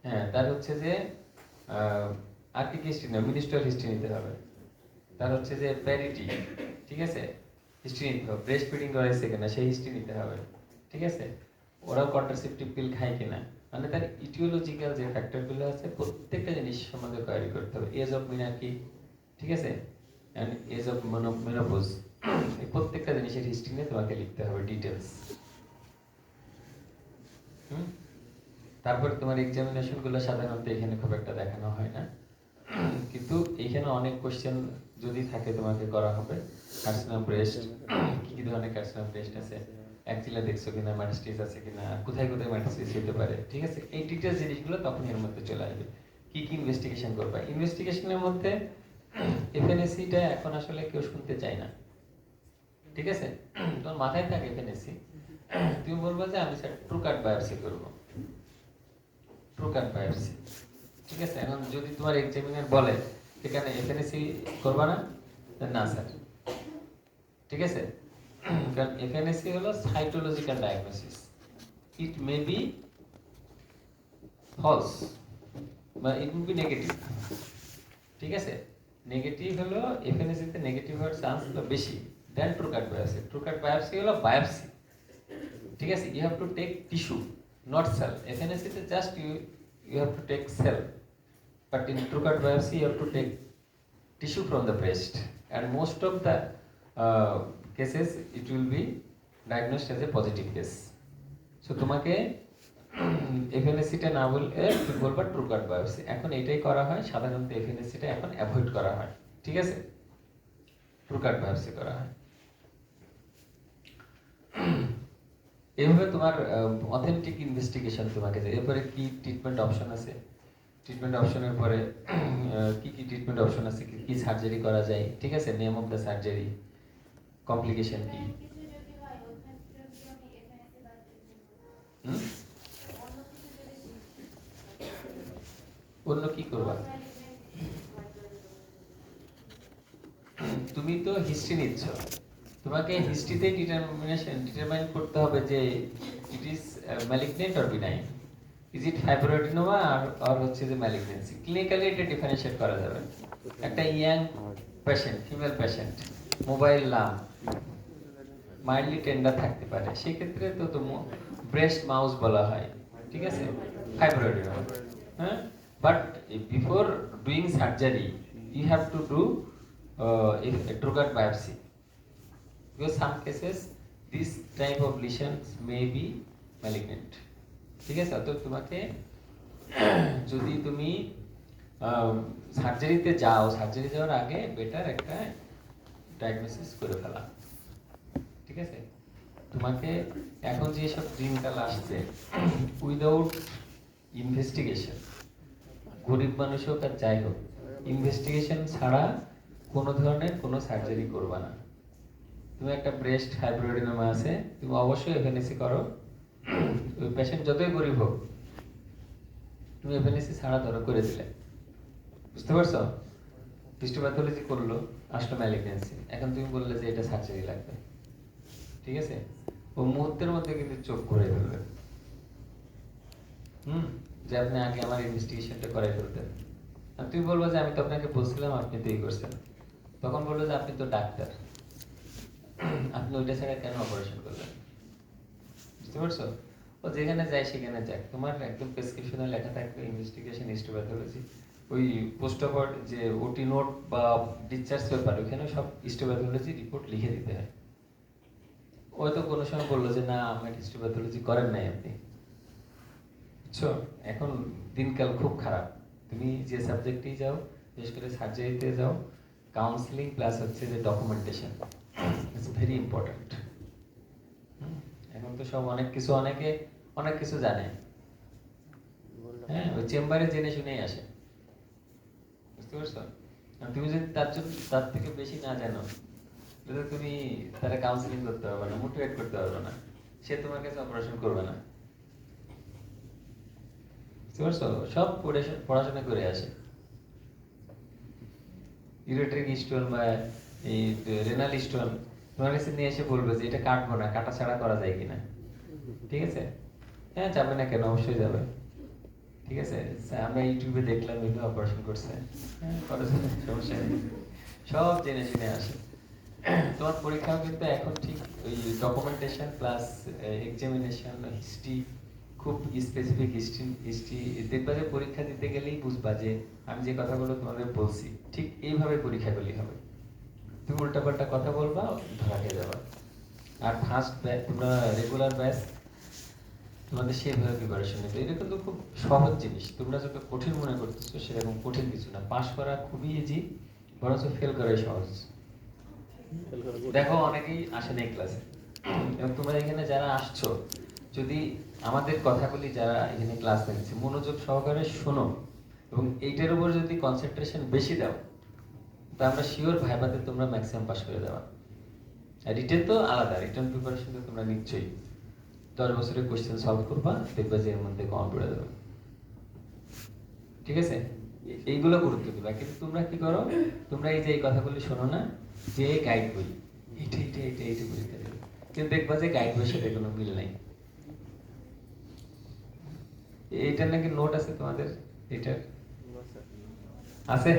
হ্যাঁ তার হচ্ছে যে আর কি হিস্ট্রি না, মিনিস্টার হিস্ট্রি নিতে হবে। তার হচ্ছে যে প্যারিটি, ঠিক আছে, হিস্ট্রি নিতে হবে। ব্রেস্ট ফিডিং করাইছে কিনা সেই হিস্ট্রি নিতে হবে, ঠিক আছে। ওরাও কন্ট্রাসেপটিভ পিল খায় কিনা, মানে তার ইটিওলজিক্যাল যে ফ্যাক্টরগুলো আছে প্রত্যেকটা জিনিস সম্বন্ধে কোয়ারি করতে হবে। এজ অফ মিনার্কি, ঠিক আছে, অ্যান্ড এজ অফ মেনোপজ, এই প্রত্যেকটা জিনিসের হিস্ট্রি নিয়ে তোমাকে লিখতে হবে ডিটেলস। তারপর তোমার এক্সামিনেশন গুলো সাধারণত এখানে খুব একটা দেখানো হয় না, কিন্তু এখানে অনেক কোশ্চেন যদি থাকে তোমাকে করা হবে। কার্সিনোম ব্রেস্ট, কি কি ধরনের কার্সিনোম ব্রেস্ট আছে, অ্যাক্সিলা দেখছো কিনা, মেটাস্টেজ আছে কিনা, কোথায় কোথায় মেটাস্টেজ হতে পারে, ঠিক আছে, এই ডিটেলস জিনিসগুলো তখন এর মধ্যে চলে আসবে। কি কি ইনভেস্টিগেশন করবা, ইনভেস্টিগেশনের মধ্যে এফএনএসিটা এখন আসলে কেউ শুনতে চায় না, ঠিক আছে। তোমার মাথায় থাকে এফএনএসি, তুমি বলবো যে আমি স্যার ট্রু কাট বায়োপসি করবো, ট্রু কাট বায়োপসি, ঠিক আছে। এখন যদি তোমার এক্সামিনার বলে এখানে এফএনএসি করবা না, না স্যার, ঠিক আছে। কারণ এফএনএসি হলো cytological diagnosis, it may be false বা ইট মে বি নেগেটিভ, ঠিক আছে। নেগেটিভ হলো এফএনএসি তে নেগেটিভ হওয়ার চান্স হলো বেশি then true cut biopsy. True cut biopsy হলো বায়োপসি, ঠিক আছে। You have to take tissue, not cell. FNAC তে just you have to take cell, but in true cut biopsy you have to take tissue from the breast, and most of the cases it will be diagnosed as a positive case. So তোমাকে এফএনএসিটা না বলে তুমি বলবা true cut biopsy. এখন এটাই করা হয় সাধারণত, এফএনএসিটা এখন অ্যাভয়েড করা হয়, ঠিক আছে, ট্রু কাট বায়োপসি করা হয়। এইভাবে তোমার অথেন্টিক ইনভেস্টিগেশন তোমাকে যায়। এরপরে কি ট্রিটমেন্ট অপশন আছে, ট্রিটমেন্ট অপশনের পরে কি কি ট্রিটমেন্ট অপশন আছে, কি কি সার্জারি করা যায়, ঠিক আছে, name of the surgery, complication কি, অন্য কি করবা। তুমি তো হিস্ট্রি নিচ্ছ, তোমাকে হিস্ট্রিতে ডিটারমাইন করতে হবে যে it is malignant or benign, is it fibroadenoma আর হচ্ছে যে ম্যালিগনেন্সি। ক্লিনিক্যালি এটা ডিফারেন্সিয়েট করা যাবে। একটা young patient, female patient, mobile lump, mildly tender থাকতে পারে, সেক্ষেত্রে তো তো ব্রেস্ট মাউস বলা হয়, ঠিক আছে, ফাইব্রোডিনোমা। হ্যাঁ, but before doing surgery you have to do true cut biopsy, because some cases this type of lesions may be malignant, ঠিক আছে। অতএব তোমাকে যদি তুমি সার্জারিতে যাও, সার্জারি যাওয়ার আগে বেটার একটা ডায়াগনোসিস করে ফেলা, ঠিক আছে। তোমাকে এখন যে সব দিনকাল আসছে উইদাউট ইনভেস্টিগেশন, গরিব মানুষ হোক আর যাই হোক, ইনভেস্টিগেশন ছাড়া কোনো ধরনের কোনো সার্জারি করবা না। তুমি একটা ব্রেস্ট ফাইব্রোডিনোমা আছে, তুমি অবশ্যই এফএনএসি করো। ওই পেশেন্ট যতই গরিব হোক, তুমি এফএনএসি ছাড়া ধরো করে দিলে, বুঝতে পারছো? হিস্টোপ্যাথোলজি করলো, আসলো ম্যালিগনেন্সি, এখন তুমি বললে যে এটা সার্জারি লাগবে, ঠিক আছে, ও মুহূর্তের মধ্যে কিন্তু চোখ ঘুরে ফেলবে। যে আপনি আগে আমার ইনভেস্টিগেশনটা করাই ফেলতেন। আর তুমি বলবো যে আমি তো আপনাকে বলছিলাম, আপনি তো এই করছেন। তখন বলবো যে আপনি তো ডাক্তার, আপনি ওইটা ছাড়া কেন অপারেশন করলেন? বুঝতে পারছো? ও যেখানে যায় সেখানে যাক, তোমার একদম প্রেসক্রিপশনে লেখা থাকবে ইনভেস্টিগেশন হিস্টোপ্যাথোলজি, ওই পোস্ট অপার যে ওটি নোট বা ডিসচার্জ পেপার, ওখানে সব হিস্টোপ্যাথোলজি রিপোর্ট লিখে দিতে হয়। হয়তো কোনো সময় বললো যে না আমার হিস্টোপ্যাথোলজি করেন নাই আপনি, বুঝছো? এখন দিনকাল খুব খারাপ। তুমি যে সাবজেক্টেই যাও, বিশেষ করে সার্জারিতে যাও, কাউন্সিলিং প্লাস হচ্ছে যে ডকুমেন্টেশন ইটস ভেরি ইম্পর্ট্যান্ট। এখন তো সব অনেক কিছু জানে, হ্যাঁ, ওই চেম্বারে জেনে শুনেই আসে, বুঝতে পারছো? আর তুমি যদি তার থেকে বেশি না জানো, তাহলে তুমি তারা কাউন্সিলিং করতে পারবে না, মোটিভেট করতে পারবে না, সে তোমার কাছে অপারেশন করবে না, বুঝতে পারছো? সব পড়াশোনা করে আসে। ইউরেট্রিক স্টোন বা এই রেনাল স্টোন তোমার কাছে নিয়ে এসে বলবে যে এটা কাটবো না, কাটা ছাড়া করা যায় কিনা, ঠিক আছে? হ্যাঁ, যাবে না কেন? অবশ্যই যাবে, ঠিক আছে? আমরা ইউটিউবে দেখলাম এগুলো অপারেশন করছে, হ্যাঁ, সমস্যা নেই, সব জেনে শুনে আসে। তোমার পরীক্ষাও কিন্তু এখন ঠিক ওই ডকুমেন্টেশন প্লাস এক্সামিনেশন হিস্ট্রি, খুব স্পেসিফিক হিস্ট্রি দেখবা যে পরীক্ষা দিতে গেলেই বুঝবা যে আমি যে কথাগুলো তোমাদের বলছি ঠিক এইভাবে পরীক্ষাগুলি হবে। তুমি উল্টাপাল্টা কথা বলবা, ধরা খেয়ে যাবা। আর ফার্স্ট ব্যাচ তোমরা রেগুলার ব্যাচ তোমাদের সেভাবে প্রিপারেশন নিতে, এটা কিন্তু খুব সহজ জিনিস। তোমরা যত কঠিন মনে করতেছো সেরকম কঠিন কিছু না, পাশ করা খুবই ইজি, বরঞ্চ ফেল করাই সহজ। দেখো অনেকেই আসে না এই ক্লাসে, এবং তোমরা এখানে যারা আসছো, যদি আমাদের কথাগুলি যারা এখানে ক্লাস নিচ্ছে মনোযোগ সহকারে শোনো এবং এইটার উপর যদি কনসেন্ট্রেশন বেশি দাও, তা আমরা শিওর ভাইভাতে তোমরা ম্যাক্সিমাম পাস করে দেওয়া। আর রিটেন তো আলাদা, রিটেন প্রিপারেশন তো তোমরা নিশ্চয়ই 10 বছরের কোশ্চেন সলভ করবা, দেখবা যে এর মধ্যে কম পড়ে যাবে, ঠিক আছে? এইগুলো গুরুত্ব দিবা। কিন্তু তোমরা কি করো, তোমরা এই যে এই কথাগুলি শোনো না, যে গাইড বই এইটা পরীক্ষা দেবে, কিন্তু দেখবা যে গাইড বইয়ের সাথে কোনো মিল নাই। এইটার নাকি নোট আছে তোমাদের, এটার আছে?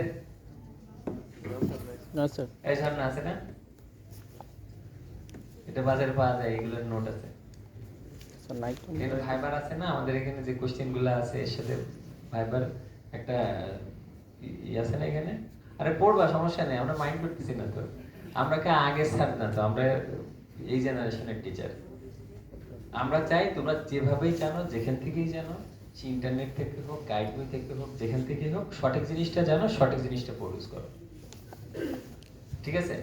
এই সামনে আছে না? এটা বাজারে পাওয়া যায়, এগুলোর নোট আছে। এটা ফাইবার আছে না আমাদের এখানে, যে কোশ্চেন গুলো আছে এর সাথে ফাইবার একটা আছে না এখানে? আরে পড়বা, সমস্যা নেই, আমরা মাইন্ড করতেছি না তো, আমরা কে আগে স্যার না তো, আমরা এই জেনারেশনের টিচার। আমরা চাই তোমরা যেভাবেই জানো, যেখান থেকেই জানো, সে ইন্টারনেট থেকে হোক, গাইড বই থেকে হোক, যেখান থেকে হোক, সঠিক জিনিসটা জানো, সঠিক জিনিসটা প্রডিউস করো, ঠিক আছে?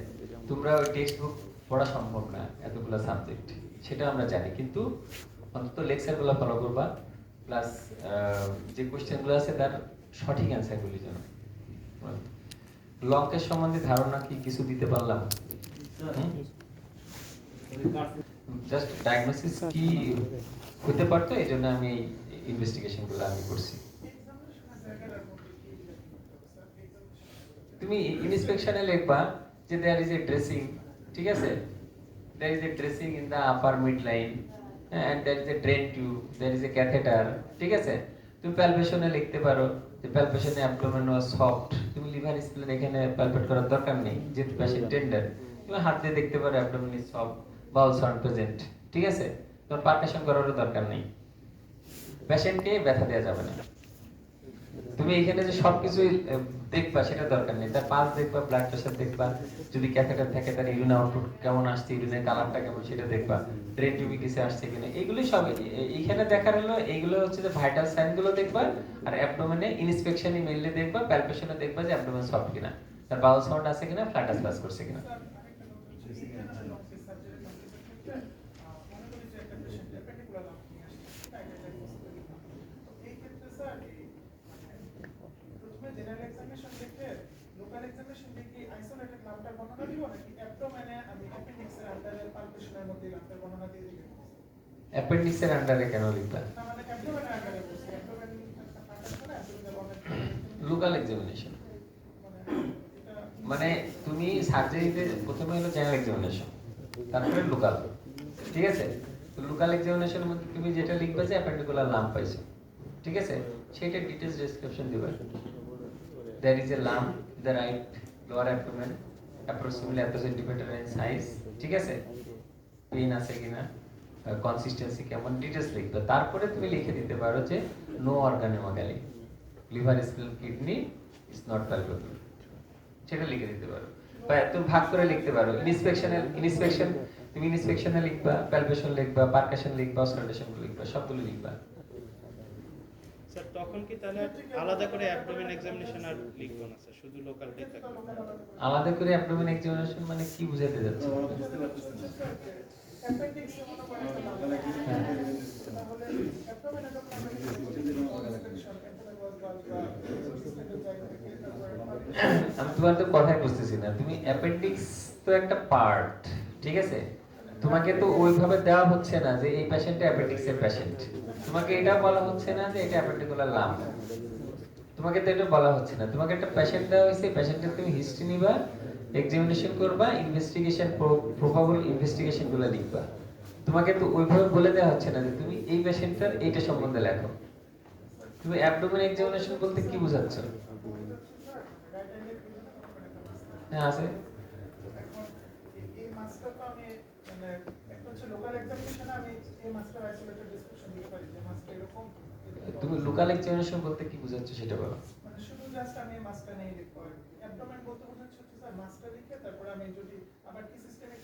তোমরা ওই টেক্সট বুক পড়া সম্ভব না এতগুলো সাবজেক্ট, সেটা আমরা জানি, কিন্তু অন্তত লেকচারগুলো ফলো করবা, প্লাস যে কোশ্চেনগুলো আছে তার সঠিক অ্যান্সারগুলি জানো। লঙ্কের সম্বন্ধে ধারণা কি কিছু দিতে পারলাম? জাস্ট ডায়াগনোসিস কি হতে পারতো, এই জন্য আমি এই ইনভেস্টিগেশনগুলো আমি করছি। তুমি ইন্সপেকশনে লিখবা যে দেয়ার ইজ এ ড্রেসিং, ঠিক আছে? There is a dressing in the upper mid line and there is a drain tube, there is a catheter, ঠিক আছে? তুমি প্যালপেশনে লিখতে পারো যে প্যালপেশনে অ্যাবডোমেন ওয়াজ সফট। তুমি লিভার স্প্লেন এখানে প্যালপেট করার দরকার নেই, যেহেতু পেশেন্ট টেন্ডার। তুমি হাত দিয়ে দেখতে পারো abdomen is soft, Baul sound present, ঠিক আছে? তোমার পারকাশন করারও দরকার নেই, পেশেন্টকে ব্যথা দেওয়া যাবে না। তুমি এখানে যে সবকিছুই দেখবা সেটা দরকার নেই, তার পালস দেখবা, ব্লাড প্রেশার দেখবা, যদি ক্যাথেটার থাকে তার ইউরিন আউটপুট কেমন আসছে, ইউরিনের কালারটা কেমন সেটা দেখবা, ড্রেন টিউবে কিছু আসছে কিনা, এগুলো সব এইখানে দেখার হলো। এইগুলো হচ্ছে যে ভাইটাল সাইন গুলো দেখবা, আর অ্যাবডোমেনে ইন্সপেকশনে মেইনলি দেখবা, প্যালপেশনে দেখবা যে অ্যাবডোমেন সফট কিনা, তার বাউল সাউন্ড আছে কিনা, ফ্ল্যাটাস পাস করছে কিনা। অ্যাপেন্ডিক্সের আন্ডারে কেন লিখবা? লোকাল এক্সামিনেশন মানে তুমি সার্জারিতে প্রথমে হলো জেনারেল এক্সামিনেশন, তারপরে লোকাল, ঠিক আছে? তো লোকাল এক্সামিনেশনের মধ্যে তুমি যেটা লিখবে যে অ্যাপেন্ডিকুলার লাম্প পাইছো, ঠিক আছে? সেটা ডিটেইলস ডেসক্রিপশন দিবা। There is a lump in the right lower abdomen, approximately এত সেন্টিমিটার in size, ঠিক আছে? পেইন আছে কিনা, কনসিস্টেন্সি কেমন, ডিটেইলস লিখবে। তারপরে তুমি লিখে দিতে পারো যে no organomegaly, liver, spleen, kidney is not palpable, সেটা লিখে দিতে পারো। বা তুমি ভাগ করে লিখতে পারো। ইন্সপেকশন তুমি ইন্সপেকশনে লিখবা, প্যালপেশন লিখবা, পারকাশন লিখবা, অসকালটেশন লিখবা, সবগুলো লিখবা। স্যার তখন কি তাহলে আলাদা করে অ্যাবডোমেন এক্সামিনেশন আর লিখবো না স্যার, শুধু লোকালটাই থাকবে? আলাদা করে অ্যাবডোমেন এক্সামিনেশন মানে কি বুঝাতে যাচ্ছে? বুঝতে পারতেছি না। অ্যাপেন্ডিক্সে মনে করেন একটা লাভ হ্যাঁ। তাহলে অ্যাবডোমেনে যখন আমরা আমি তোমার তো কথাই বুঝতেছি না। তুমি অ্যাপেন্ডিক্স তো একটা পার্ট, ঠিক আছে? তোমাকে তো ওইভাবে দেওয়া হচ্ছে না যে এই পেশেন্টটা অ্যাপেন্ডিক্সের পেশেন্ট। তোমাকে এটা বলা হচ্ছে না যে এটা অ্যাপেন্ডিকুলার লাম্প। তোমাকে তো এটা বলা হচ্ছে না। তোমাকে একটা পেশেন্ট দেওয়া হয়েছে, পেশেন্টের তুমি হিস্ট্রি নিবা, এক্সামিনেশন করবা, ইনভেস্টিগেশন, প্রবাবল ইনভেস্টিগেশন গুলো লিখবা। তোমাকে তো ওইভাবে বলে দেওয়া হচ্ছে না যে তুমি এই পেশেন্টটার এইটা সম্বন্ধে লেখো। তুমি অ্যাবডোমেন এক্সামিনেশন বলতে কি বোঝাচ্ছ? হ্যাঁ আছে। এই মাস্টার তো আমি মানে একটা হচ্ছে লোকাল এক্সামিনেশনে আমি এই মাস্টার আইসোলেটেড ডিসক্রিপশন দিতে পারি যে মাস্টার এরকম তুমি লোকাল এক্সামিনেশন বলতে কি বোঝাচ্ছ সেটা বলো। মানে শুধু জাস্ট আমি মাস্টার নেই লিখবো আর অ্যাবডোমেন বলতে বোঝাচ্ছে হচ্ছে স্যার মাস্টার লিখে তারপরে আমি যদি আবার কি সিস্টেমে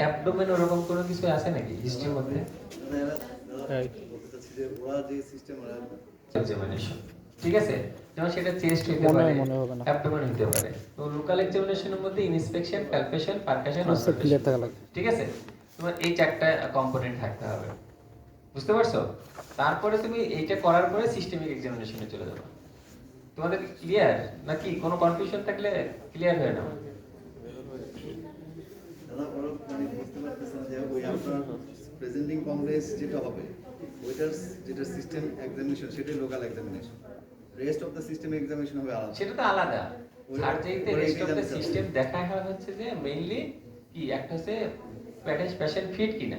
অ্যাবডোমেন ওরকম কোনো কিছু আছে নাকি হিস্ট্রির মধ্যে? বলতে চাচ্ছি যে ওরা যে সিস্টেম এক্সামিনেশন, ঠিক আছে? যেমন সেটা চেস্ট হইতে পারে, অ্যাবডোমেন হইতে পারে। তো লোকাল এক্সামিনেশনের মধ্যে ইনস্পেকশন, প্যালপেশন, পারকাশন, ঠিক আছে? তোমার এই চারটা কম্পোনেন্ট থাকতে হবে। বুঝতে পারছো? তারপরে তুমি এইটা করার পরে সিস্টেমিক এক্সামিনেশনে চলে যাবে। তোমাদের ক্লিয়ার নাকি কোনো কনফিউশন থাকলে ক্লিয়ার হয়ে নাও। দাদা ওরা মানে বুঝতে পারতেছেন যে ওই আপনার প্রেজেন্টিং কংগ্রেস যেটা হবে ওইটার যেটা সিস্টেম এক্সামিনেশন সেটাই local examination, rest of the system examination হবে আলাদা। সেটা তো আলাদা। সার্জারিতে রেস্ট অফ দ্য সিস্টেম দেখা হয় হচ্ছে যে মেইনলি কি একটা হচ্ছে পেশেন্ট ফিট কিনা,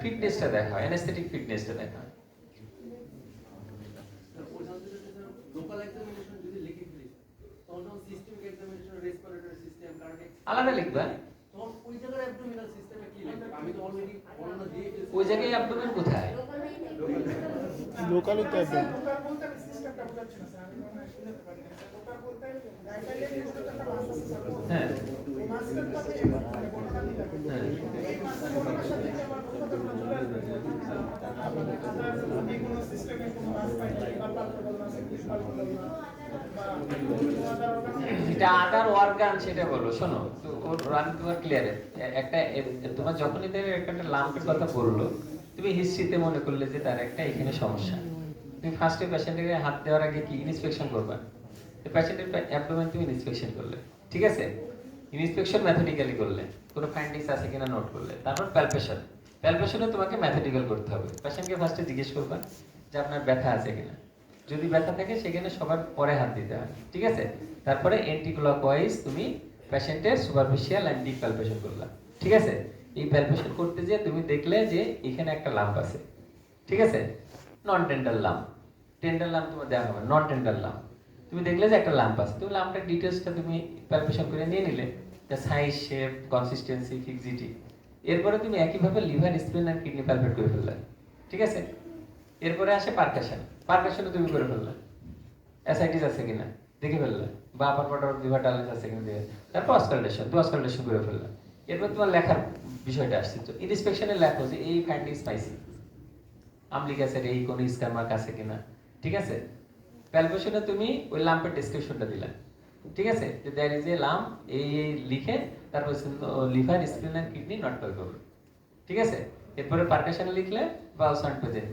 ফিটনেসটা দেখা হয়, অ্যানেস্থেটিক ফিটনেসটা দেখা হয়। লোকাল এক্সামিনেশন যদি লিখে ফেলি তখন systemic examination respiratory system cardiac আলাদা লিখবা। তখন ওই জায়গায় অ্যাবডোমিনাল সিস্টেমে কি লিখব? আমি তো অলরেডি বর্ণনা দিয়ে ফেলেছি। ওই জায়গায় অ্যাবডোমেন কোথায়? লোকালই তো একদম লোকাল বলতে আমি সিস্টেমটা বোঝাচ্ছি না স্যার, আমি মনে হয় বুঝাতে পারি না। লোকাল বলতে গাইডলাইনে যেটা একটা মাস্টার স্যার হ্যাঁ এই মাস্টার পাবে মানে বর্ণনা দিতে হবে। হ্যাঁ এই মাস্টার বর্ণনার সাথে কি আমার কথাগুলো চলে আসবে যে আমি কোনো সিস্টেমে কোনো মাস পাই না বা পাল্টা বলনা সিস্টেম পাল্টা বলনা বা এটা আদার অর্গান সেটা বলো। শোনো তো ওর রান তোমার ক্লিয়ার। একটা তোমার যখনই দেখবে একটা লাম্পের কথা বললো, তুমি হিস্ট্রিতে মনে করলে যে তার একটা এখানে সমস্যা, তুমি ফার্স্টে পেশেন্টের হাত দেওয়ার আগে কি ইন্সপেকশন করবা? পেশেন্টের অ্যাবডোমেন তুমি ইন্সপেকশন করলে, ঠিক আছে? ইন্সপেকশন ম্যাথমেটিক্যালি করলে, কোনো ফাইন্ডিংস আছে কিনা নোট করলে, তারপর প্যালপেশন। প্যালপেশনে তোমাকে ম্যাথমেটিক্যাল করতে হবে। পেশেন্টকে ফার্স্টে জিজ্ঞেস করবা যে আপনার ব্যথা আছে কিনা। যদি ব্যথা থাকে সেখানে সবার পরে হাত দিতে হয়, ঠিক আছে? তারপরে এন্টি ক্লকওয়াইজ তুমি পেশেন্টের সুপারফিশিয়াল অ্যান্ড ডিপ প্যালপেশন করলা, ঠিক আছে? এই প্যালপেশন করতে যে তুমি দেখলে যে এখানে একটা লাম্প আছে, ঠিক আছে? নন টেন্ডার লাম্প, টেন্ডার লাম্প তোমার দেওয়া হবে, নন টেন্ডার লাম্প। তুমি দেখলে যে একটা লাম্প আছে, তুমি লাম্পটার ডিটেলসটা তুমি প্যালপেশন করে নিয়ে নিলে, যে সাইজ, শেপ, কনসিস্টেন্সি, ফিক্সিটি। এরপরে তুমি একইভাবে লিভার, স্প্লিন আর কিডনি প্যালপেট করে ফেললে, ঠিক আছে? এরপরে আসে পারকাশন। পারকাশনে তুমি করে ফেললে অ্যাসাইটিস আছে কিনা দেখে ফেললে, বা আপার পার্ট অফ লিভার ডায়ালিস আছে কিনা দেখে, তারপর অস্কালটেশন, তো অস্কালটেশন করে ফেললে। এরপর তোমার লেখার বিষয়টা আসছে, তো ইন্সপেকশনে লেখো যে এই ফাইন্ডিংস পাইছি, আমলিক অ্যাসিড এই কোন স্কারমার্ক আছে কিনা, ঠিক আছে? প্যালপেশনে তুমি ওই লাম্পের ডেসক্রিপশনটা দিলা, ঠিক আছে? যে দ্যার ইজ এ লাম্প, এই লিখে তারপর লিভার, স্প্লিন আর কিডনি নট পালপেবল, ঠিক আছে? এরপরে পারকাশনে লিখলে বাউলস নট প্রেজেন্ট।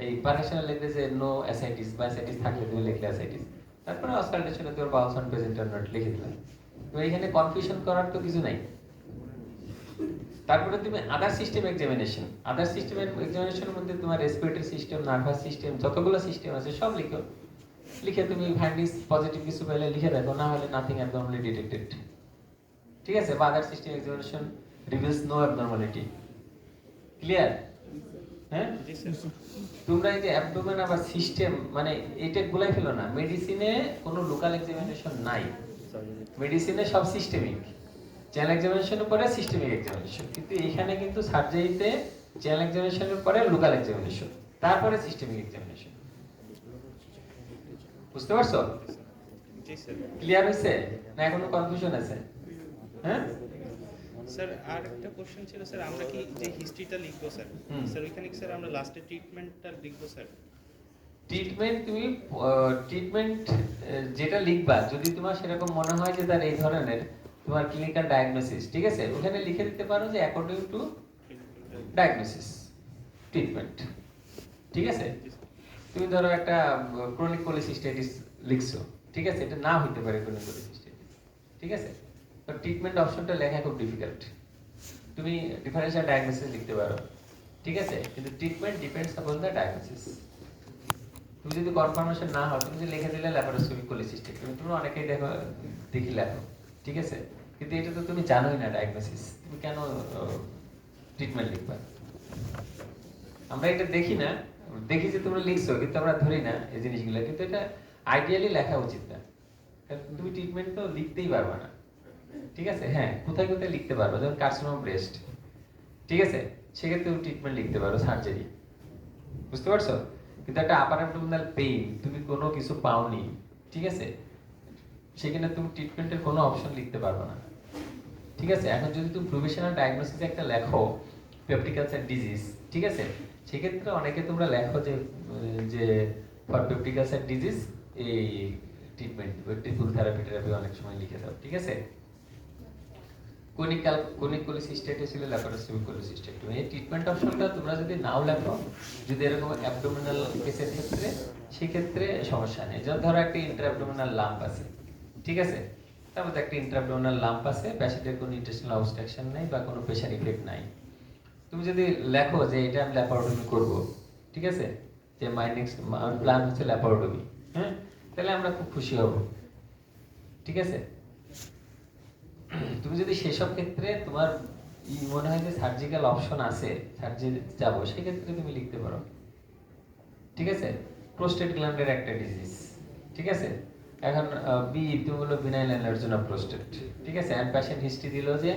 এই পারকাশনে লিখলে যে নো অ্যাসাইটিস বা অ্যাসাইটিস থাকলে তুমি লিখলে অ্যাসাইটিস। তারপরে অস্কালটেশনে তোর bowels not present or not লিখে দিলাম। তো এখানে কনফিউশন করার তো কিছু নাই। তারপরে তুমি আদার সিস্টেম এক্সামিনেশন, আদার সিস্টেম এক্সামিনেশনের মধ্যে তোমার রেসপিরেটরি সিস্টেম, নার্ভাস সিস্টেম, যতগুলো সিস্টেম আছে সব লিখো। লিখে তুমি ফাইন্ডিংস পজিটিভ কিছু পেলে লিখে দেখো, না হলে নাথিং অ্যাবনর্মালি ডিটেক্টেড, ঠিক আছে? বা other system examination reveals no abnormality. Clear? হ্যাঁ, তোমরা এই যে অ্যাবডোমেন আবার সিস্টেম মানে এটা গুলাই ফেলো না। মেডিসিনে কোনো লোকাল এক্সামিনেশন নাই, মেডিসিনে সব সিস্টেমিক। চ্যানেল এক্সামিনেশনের পরে সিস্টেমিক এক্সামিনেশন, কিন্তু এখানে কিন্তু সার্জারিতে চ্যানেল এক্সামিনেশনের পরে লোকাল এক্সামিনেশন, তারপরে সিস্টেমিক এক্সামিনেশন। বুঝতে পারছো? জি স্যার। ক্লিয়ার হয়েছে না এখনো কনফিউশন আছে? হ্যাঁ স্যার আর একটা কোশ্চেন ছিল স্যার, আমরা কি যে হিস্ট্রিটা লিখবো স্যার, স্যার ওইখানে কি স্যার আমরা লাস্টে ট্রিটমেন্টটা লিখবো স্যার? ট্রিটমেন্ট তুমি ট্রিটমেন্ট যেটা লিখবা যদি তোমার সেরকম মনে হয় যে তার এই ধরনের তোমার ক্লিনিক্যাল ডায়াগনোসিস, ঠিক আছে, ওখানে লিখে দিতে পারো যে অ্যাকর্ডিং টু ডায়াগনোসিস ট্রিটমেন্ট, ঠিক আছে। তুমি ধরো একটা ক্রনিক কোলিসিস্টাইটিস লিখছো, ঠিক আছে, এটা না হইতে পারে ক্রনিক কোলিসিস্টাইটিস, ঠিক আছে, তো ট্রিটমেন্ট অপশনটা লেখা খুব ডিফিকাল্ট। তুমি ডিফারেনশিয়াল ডায়াগনোসিস লিখতে পারো, ঠিক আছে, কিন্তু treatment depends upon the diagnosis. তুমি যদি কনফার্মেশন না হয় তুমি যদি লিখে দিলে ল্যাপারোস্কোপিক কোলিসিস্টেক্টমি, তুমি অনেকেই দেখি লেখো, ঠিক আছে, কিন্তু এটা তো তুমি জানোই না ডায়াগনোসিস, তুমি কেন ট্রিটমেন্ট লিখবা? আমরা এটা দেখি না, দেখি যে তোমরা লিখছো কিন্তু আমরা ধরি না এই জিনিসগুলো, কিন্তু এটা আইডিয়ালি লেখা উচিত না, কারণ তুমি ট্রিটমেন্ট তো লিখতেই পারবে না, ঠিক আছে। হ্যাঁ, কোথায় কোথায় লিখতে পারবে, যেমন কার্সিনোমা ব্রেস্ট, ঠিক আছে, সেক্ষেত্রে তুমি ট্রিটমেন্ট লিখতে পারো সার্জারি, বুঝতে পারছো। কিন্তু একটা আপার অ্যাবডোমিনাল পেইন তুমি কোনো কিছু পাওনি, ঠিক আছে, সেখানে তুমি ট্রিটমেন্টের কোনো অপশন লিখতে পারবে না, ঠিক আছে। এখন যদি তুমি প্রফেশনাল ডায়াগনোসিস একটা লেখো পেপটিক আলসার ডিজিজ, ঠিক আছে, সেক্ষেত্রে অনেকে তোমরা লেখো যে যে ফর পেপটিক আলসার ডিজিজ এই ট্রিটমেন্ট ট্রিপল থেরাপি অনেক সময় লিখে দাও, ঠিক আছে। কোনিক কোলিসিস্টাইটিস হলে ল্যাপারোস্কোপিক কোলিসিস্টেক্টমি, এই ট্রিটমেন্ট অপশনটা তোমরা যদি নাও লেখো, যদি এরকম অ্যাবডোমিনাল কেসের ক্ষেত্রে, সেই ক্ষেত্রে সমস্যা নেই। যেমন ধরো একটা ইন্ট্রাঅ্যাবডোমিনাল লাম্প আছে, ঠিক আছে, তারপর একটা ইন্ট্রাঅ্যাবডোমিনাল লাম্প আছে, প্যাশেন্টের কোনো ইন্টেস্টিনাল অবস্ট্রাকশন নাই বা কোনো প্রেশার ইফেক্ট নাই, তুমি যদি লেখো যে এটা আমি ল্যাপারোটমি করব, ঠিক আছে, যে মাই নেক্সট প্ল্যান হচ্ছে ল্যাপারোটমি, হ্যাঁ, তাহলে আমরা খুব খুশি হব, ঠিক আছে। তুমি যদি সেসব ক্ষেত্রে তোমার মনে হয় যে সার্জিক্যাল অপশন আছে, সার্জারি যাবো, সেক্ষেত্রে তুমি লিখতে পারো, ঠিক আছে। প্রোস্টেট গ্ল্যান্ডের একটা ডিজিজ, ঠিক আছে, এখন বি তুমি বললো বিনাইল অ্যালার্জন অফ প্রোস্টেট, ঠিক আছে, অ্যান্ড পেশেন্ট হিস্ট্রি দিল যে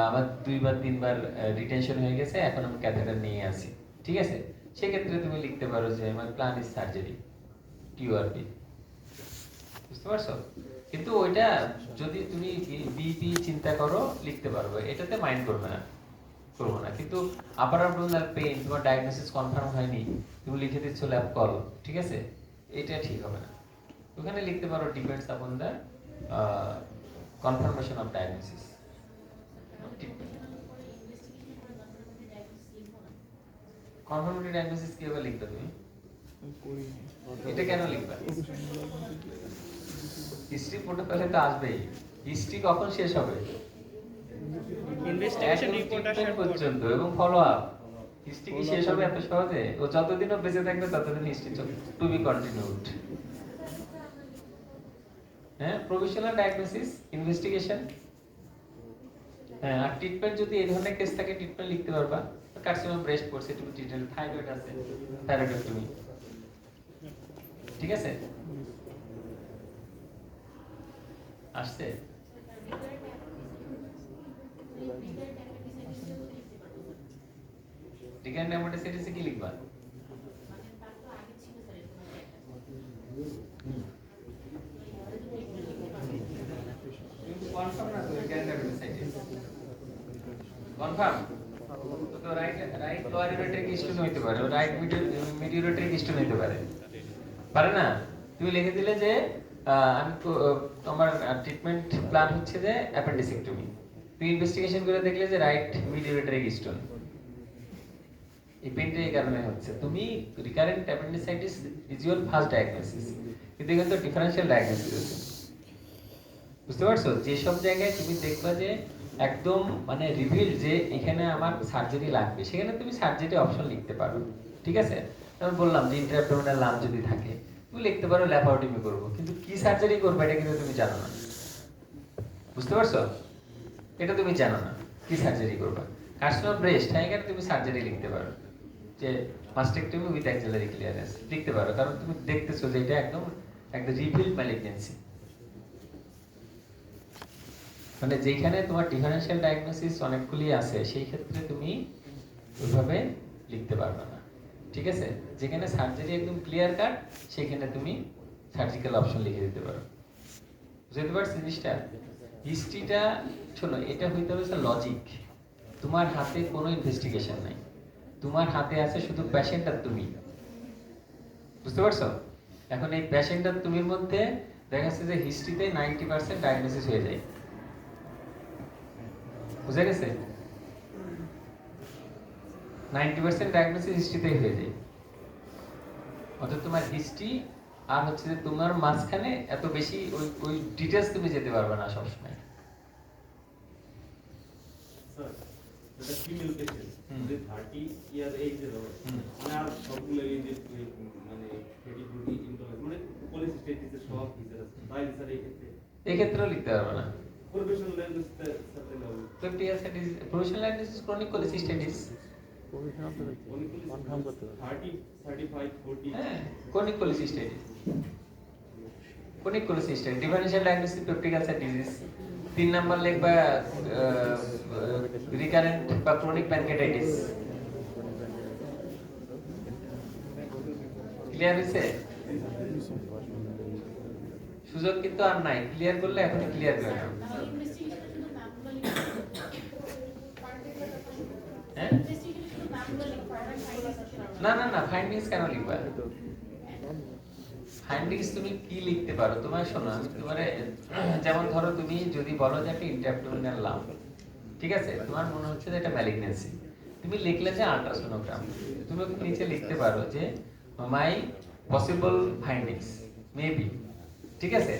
আমার 2 বা 3 বার রিটেনশন হয়ে গেছে, এখন আমি ক্যাথেটার নিয়ে আসি, ঠিক আছে, সেক্ষেত্রে তুমি লিখতে পারো যে আমার প্ল্যান ইজ সার্জারি কিউআরপি, বুঝতে পারছো। কিন্তু ওইটা যদি তুমি বিপি চিন্তা করো লিখতে পারবে, এটাতে মাইন্ড করবে না, করবো না। কিন্তু আপার অ্যাবডোমিনাল পেইন তোমার ডায়াগনোসিস কনফার্ম হয়নি, তুমি লিখে দিচ্ছ ল্যাব কল, ঠিক আছে, এটা ঠিক হবে না। ওখানে লিখতে পারো depends upon the confirmation of diagnosis. Confirmatory diagnosis কিভাবে লিখবে তুমি? এটা কেন লিখবে? হিস্ট্রি প্রোটোকলে তো আসবেই। হিস্ট্রি কখন শেষ হবে? ইনভেস্টিগেশন রিপোর্ট আসার পর্যন্ত এবং ফলো আপ। হিস্ট্রি কি শেষ হবে এত সহজে? ও যতদিন ও বেঁচে থাকবে ততদিন হিস্ট্রি চলবে, টু বি কন্টিনিউড। হ্যাঁ, প্রফেশনাল ডায়াগনোসিস, ইনভেস্টিগেশন, হ্যাঁ, আর ট্রিটমেন্ট যদি এই ধরনের কেস থাকে ট্রিটমেন্ট লিখতে পারবা। কার্সিনোমা ব্রেস্ট করছে তুমি ট্রিটমেন্ট, থাইরয়েড আছে থাইরয়েডেক্টমি, ঠিক আছে, আসছে। রিগার্ড অ্যাপেন্ডিসাইটিসে কি লিখবা? কনফার্ম না তো রিগার্ড অ্যাপেন্ডিসাইটিস? কনফার্ম তো রাইট লোয়ার ইউরেট্রিক স্টোন হইতে পারে, রাইট মিড ইউরেট্রিক স্টোন হইতে পারে, পারে না? তুমি লিখে দিলে যে আমি তোমার ট্রিটমেন্ট প্ল্যান হচ্ছে যে অ্যাপেন্ডিসেক্টমি, তুমি ইনভেস্টিগেশন করে দেখলে যে রাইট মিড ইউরেট্রিক স্টোন, এই পেইনটা এই কারণে হচ্ছে। তুমি recurrent appendicitis is your first diagnosis, কিন্তু এখানে তো ডিফারেনশিয়াল ডায়াগনোসিস আছে, বুঝতে পারছো? যেসব জায়গায় তুমি দেখবা যে একদম মানে রিভিল যে এখানে আমার সার্জারি লাগবে, সেখানে তুমি সার্জারি অপশন লিখতে পারো, ঠিক আছে। আমি বললাম যে ইন্ট্রাঅ্যাবডোমিনাল লাম্প যদি থাকে তুমি লিখতে পারো ল্যাপারোটমি করব, কিন্তু কি সার্জারি করবে এটা কিন্তু তুমি জানো না, বুঝতে পারছো? এটা তুমি জানো না কি সার্জারি করবে। কার্সিনোমা ব্রেস্ট, হ্যাঁ, এখানে তুমি সার্জারি লিখতে পারো যে মাস্টেক্টমি উইথ অ্যাক্সিলারি ক্লিয়ারেন্স লিখতে পারো, কারণ তুমি দেখতেছো যে এটা একদম রিভিল ম্যালিগন্যান্সি। মানে যেখানে তোমার ডিফারেনশিয়াল ডায়াগনোসিস অনেকগুলি আছে সেই ক্ষেত্রে তুমি ওইভাবে লিখতে পারবে না, ঠিক আছে। যেখানে সার্জারি একদম ক্লিয়ার কাট সেখানে তুমি সার্জিক্যাল অপশন লিখে দিতে পারো, বুঝতে পারছো জিনিসটা? হিস্ট্রিটা শোনো, এটা হইতে হবে লজিক। তোমার হাতে কোনো ইনভেস্টিগেশন নাই, তোমার হাতে আছে শুধু পেশেন্ট আর তুমি, বুঝতে পারছো? এখন এই পেশেন্টটা তুমির মধ্যে দেখা যাচ্ছে যে হিস্ট্রিতে 90% ডায়াগনোসিস হয়ে যায়। বুঝা গেছে? 90% ডায়াগনোসিস হিস্ট্রিতেই হয়ে যায়। অর্থাৎ তোমার হিস্ট্রি আর হচ্ছে যে তোমার মাঝখানে এত বেশি ওই ডিটেলস তুমি যেতে পারবে না সবসময়। স্যার, এটা ফিমেল পেশেন্ট হুম। যে 30 ইয়ার এজের হবে হুম। আর সবগুলো এই যে মানে ফ্যাটি বডি ইনটলারেন্স মানে পলিসিস্টেটিসের সব ফিচার আছে তাই স্যার এই ক্ষেত্রে এক্ষেত্রেও লিখতে পারবে না। প্রফেশনাল ল্যাঙ্গুয়েজ স্যার হবে 50 years professional disease chronic cholecystitis। 30 35 40 হ্যাঁ, chronic cholecystitis। chronic cholecystitis differential diagnosis peptic ulcer disease। 3 number লিখবা রিকারেন্ট বা chronic pancreatitis। ক্লিয়ার হইছে? সুযোগ কিন্তু আর নাই, ক্লিয়ার করলে এখনই ক্লিয়ার করে নাও। হ্যাঁ? না না না, ফাইন্ডিংস কেন লিখবা? ফাইন্ডিংস তুমি কি লিখতে পারো? তোমার শোনো, আমি তোমারে যেমন ধরো তুমি যদি বলো যে একটা ইন্ট্রাঅ্যাবডোমিনাল লাম্প, ঠিক আছে, তোমার মনে হচ্ছে যে এটা ম্যালিগন্যান্সি, তুমি লিখলে যে আল্ট্রাসোনোগ্রাম, তুমি ওখানে নিচে লিখতে পারো যে মাই পসিবল ফাইন্ডিংস মেবি, ঠিক আছে,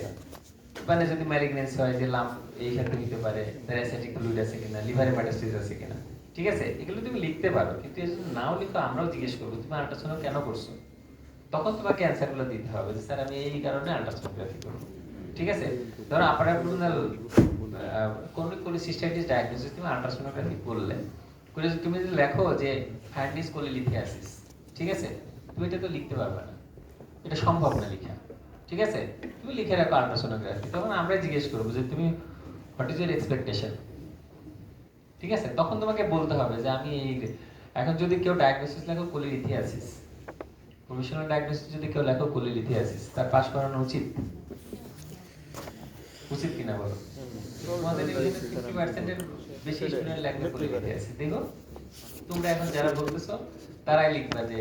মানে যদি ম্যালিগন্যান্সি হয় যে লাম্প এই ক্ষেত্রে হতে পারে, প্যারাসাইটিক ফ্লুইড আছে কিনা, লিভারে মেটাস্টেসিস আছে কিনা, ঠিক আছে, এগুলো তুমি লিখতে পারো। কিন্তু এই জন্য নাও লিখো, আমরাও জিজ্ঞেস করবো তুমি আল্ট্রাসোনো কেন করছো, তখন তোমাকে অ্যান্সারগুলো দিতে হবে যে স্যার আমি এই কারণে আল্ট্রাসোনোগ্রাফি করব, ঠিক আছে। ধরো আপার অ্যাবডোমিনাল কোলিসিস্টাইটিস ডায়াগনোসিস তুমি আল্ট্রাসোনোগ্রাফি করলে করে তুমি যদি লেখো যে ফাইন্ডিংস কোলিলিথিয়াসিস, ঠিক আছে, তুমি এটা তো লিখতে পারবে না, এটা সম্ভব না লেখা, ঠিক আছে, তুমি লিখে রাখো আল্ট্রাসোনোগ্রাফি, তখন আমরা জিজ্ঞেস করবো যে তুমি হোয়াট ইজ ইউর এক্সপেকটেশন, ঠিক আছে, তখন তোমাকে বলতে হবে যে আমি এই, এখন যদি কেউ ডায়াগনোসিস লেখো কোলিলিথিয়াসিস, প্রফেশনাল ডায়াগনোসিস যদি কেউ লেখো কোলিলিথিয়াসিস, তার পাস করানো উচিত, উচিত কিনা বলো? তোমাদের এখানে 50% এর বেশি স্টুডেন্ট লেখবে কোলিলিথিয়াসিস। দেখো তোমরা এখন যারা বলতেছো তারাই লিখবা যে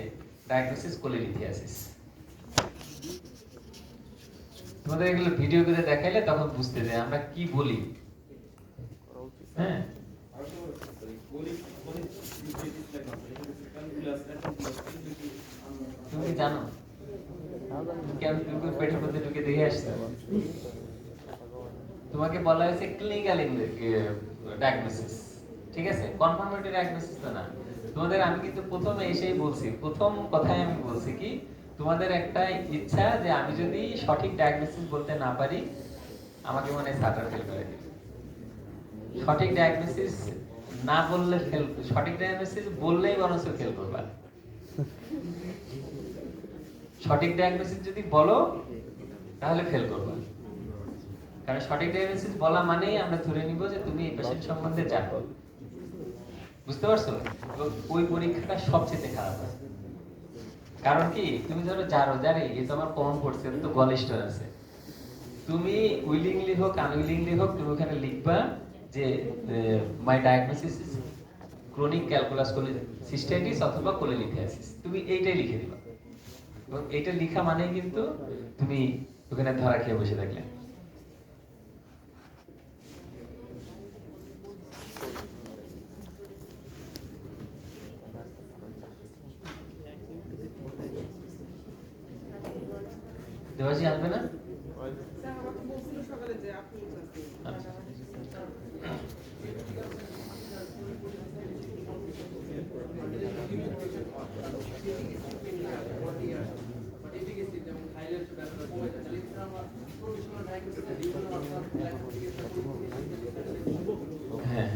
ডায়াগনোসিস কোলিলিথিয়াসিস। তোমাদের এগুলো ভিডিও করে দেখাইলে তখন বুঝতে যে আমরা কি বলি। হ্যাঁ, তুমি কি জানো কেন তুমি পেটের মধ্যে ঢুকে দেখে আসছো? তোমাকে বলা হয়েছে ক্লিনিক্যাল ডায়াগনোসিস, ঠিক আছে, কনফার্মেটরি ডায়াগনোসিস তো না। তোমাদের আমি কিন্তু প্রথমে এসেই বলছি, প্রথম কথাই আমি বলছি কি, তোমাদের একটা ইচ্ছা যে আমি যদি সঠিক ডায়াগনোসিস বলতে না পারি আমাকে মনে হয় সার্টার ফেল করে দিবে। সঠিক ডায়াগনোসিস না বললে ফেল, সঠিক ডায়াগনোসিস বললেই বরং ফেল করবা। সঠিক ডায়াগনোসিস যদি বলো তাহলে ফেল করবা, কারণ সঠিক ডায়াগনোসিস বলা মানেই আমরা ধরে নিব যে তুমি এই পেশেন্ট সম্বন্ধে জানো, বুঝতে পারছো? এবং ওই পরীক্ষাটা সবচেয়ে খারাপ হয়। কারণ কি, তুমি ধরো জানো এই তো আমার কমন পড়ছে, তো গলিস্টন আছে, তুমি উইলিংলি হোক আনউইলিংলি হোক তুমি ওখানে লিখবা যে my diagnosis is chronic calculous cholecystitis অথবা কোলিলিথিয়াসিস, তুমি এইটাই লিখে দিবা। এবং এটা লেখা মানে কিন্তু তুমি ওখানে ধরা খেয়ে বসে থাকলে। দেবাজি আসবে না? স্যার আমাকে বলছিল সকালে যে আপনি আচ্ছা। হ্যাঁ,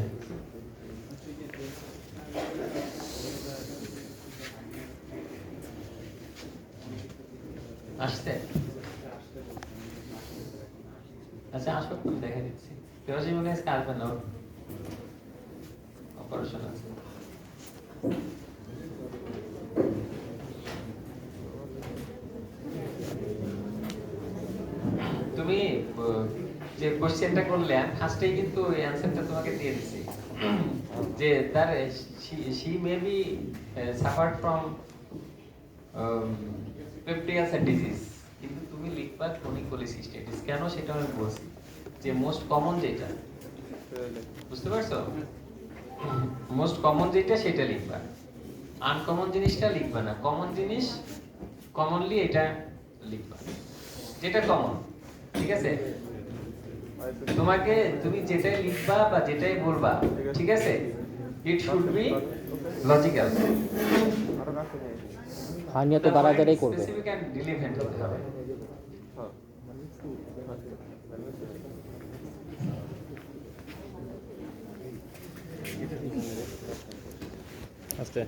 আসতে আচ্ছা, আসো তুমি দেখা দিচ্ছি। দেবাজি মনে হয় আসবে না, অপারেশন আছে। তুমি যে কোশ্চেনটা করলে ফার্স্টেই কিন্তু অ্যানসারটা তোমাকে দিয়ে দিছি যে তার she may be suffered from peptic ulcer disease, কিন্তু তুমি লিখবা ক্রনিক কোলিসিস্টেটিস। কেন সেটা আমি বলছি, যে মোস্ট কমন যেটা, বুঝতে পারছো? মোস্ট কমন যেটা সেটা লিখবা, আনকমন জিনিসটা লিখবা না। কমন জিনিস কমনলি এটা লিখবা, যেটা কমন, ঠিক আছে? তোমাকে তুমি যেটাই লিখবা বা যেটাই বলবা, ঠিক আছে, it should be logical. Hernia তো দাঁড়াদাঁড়াই করবে। স্পেসিফিক এন্ড রিলেভেন্ট হতে হবে। আস্তে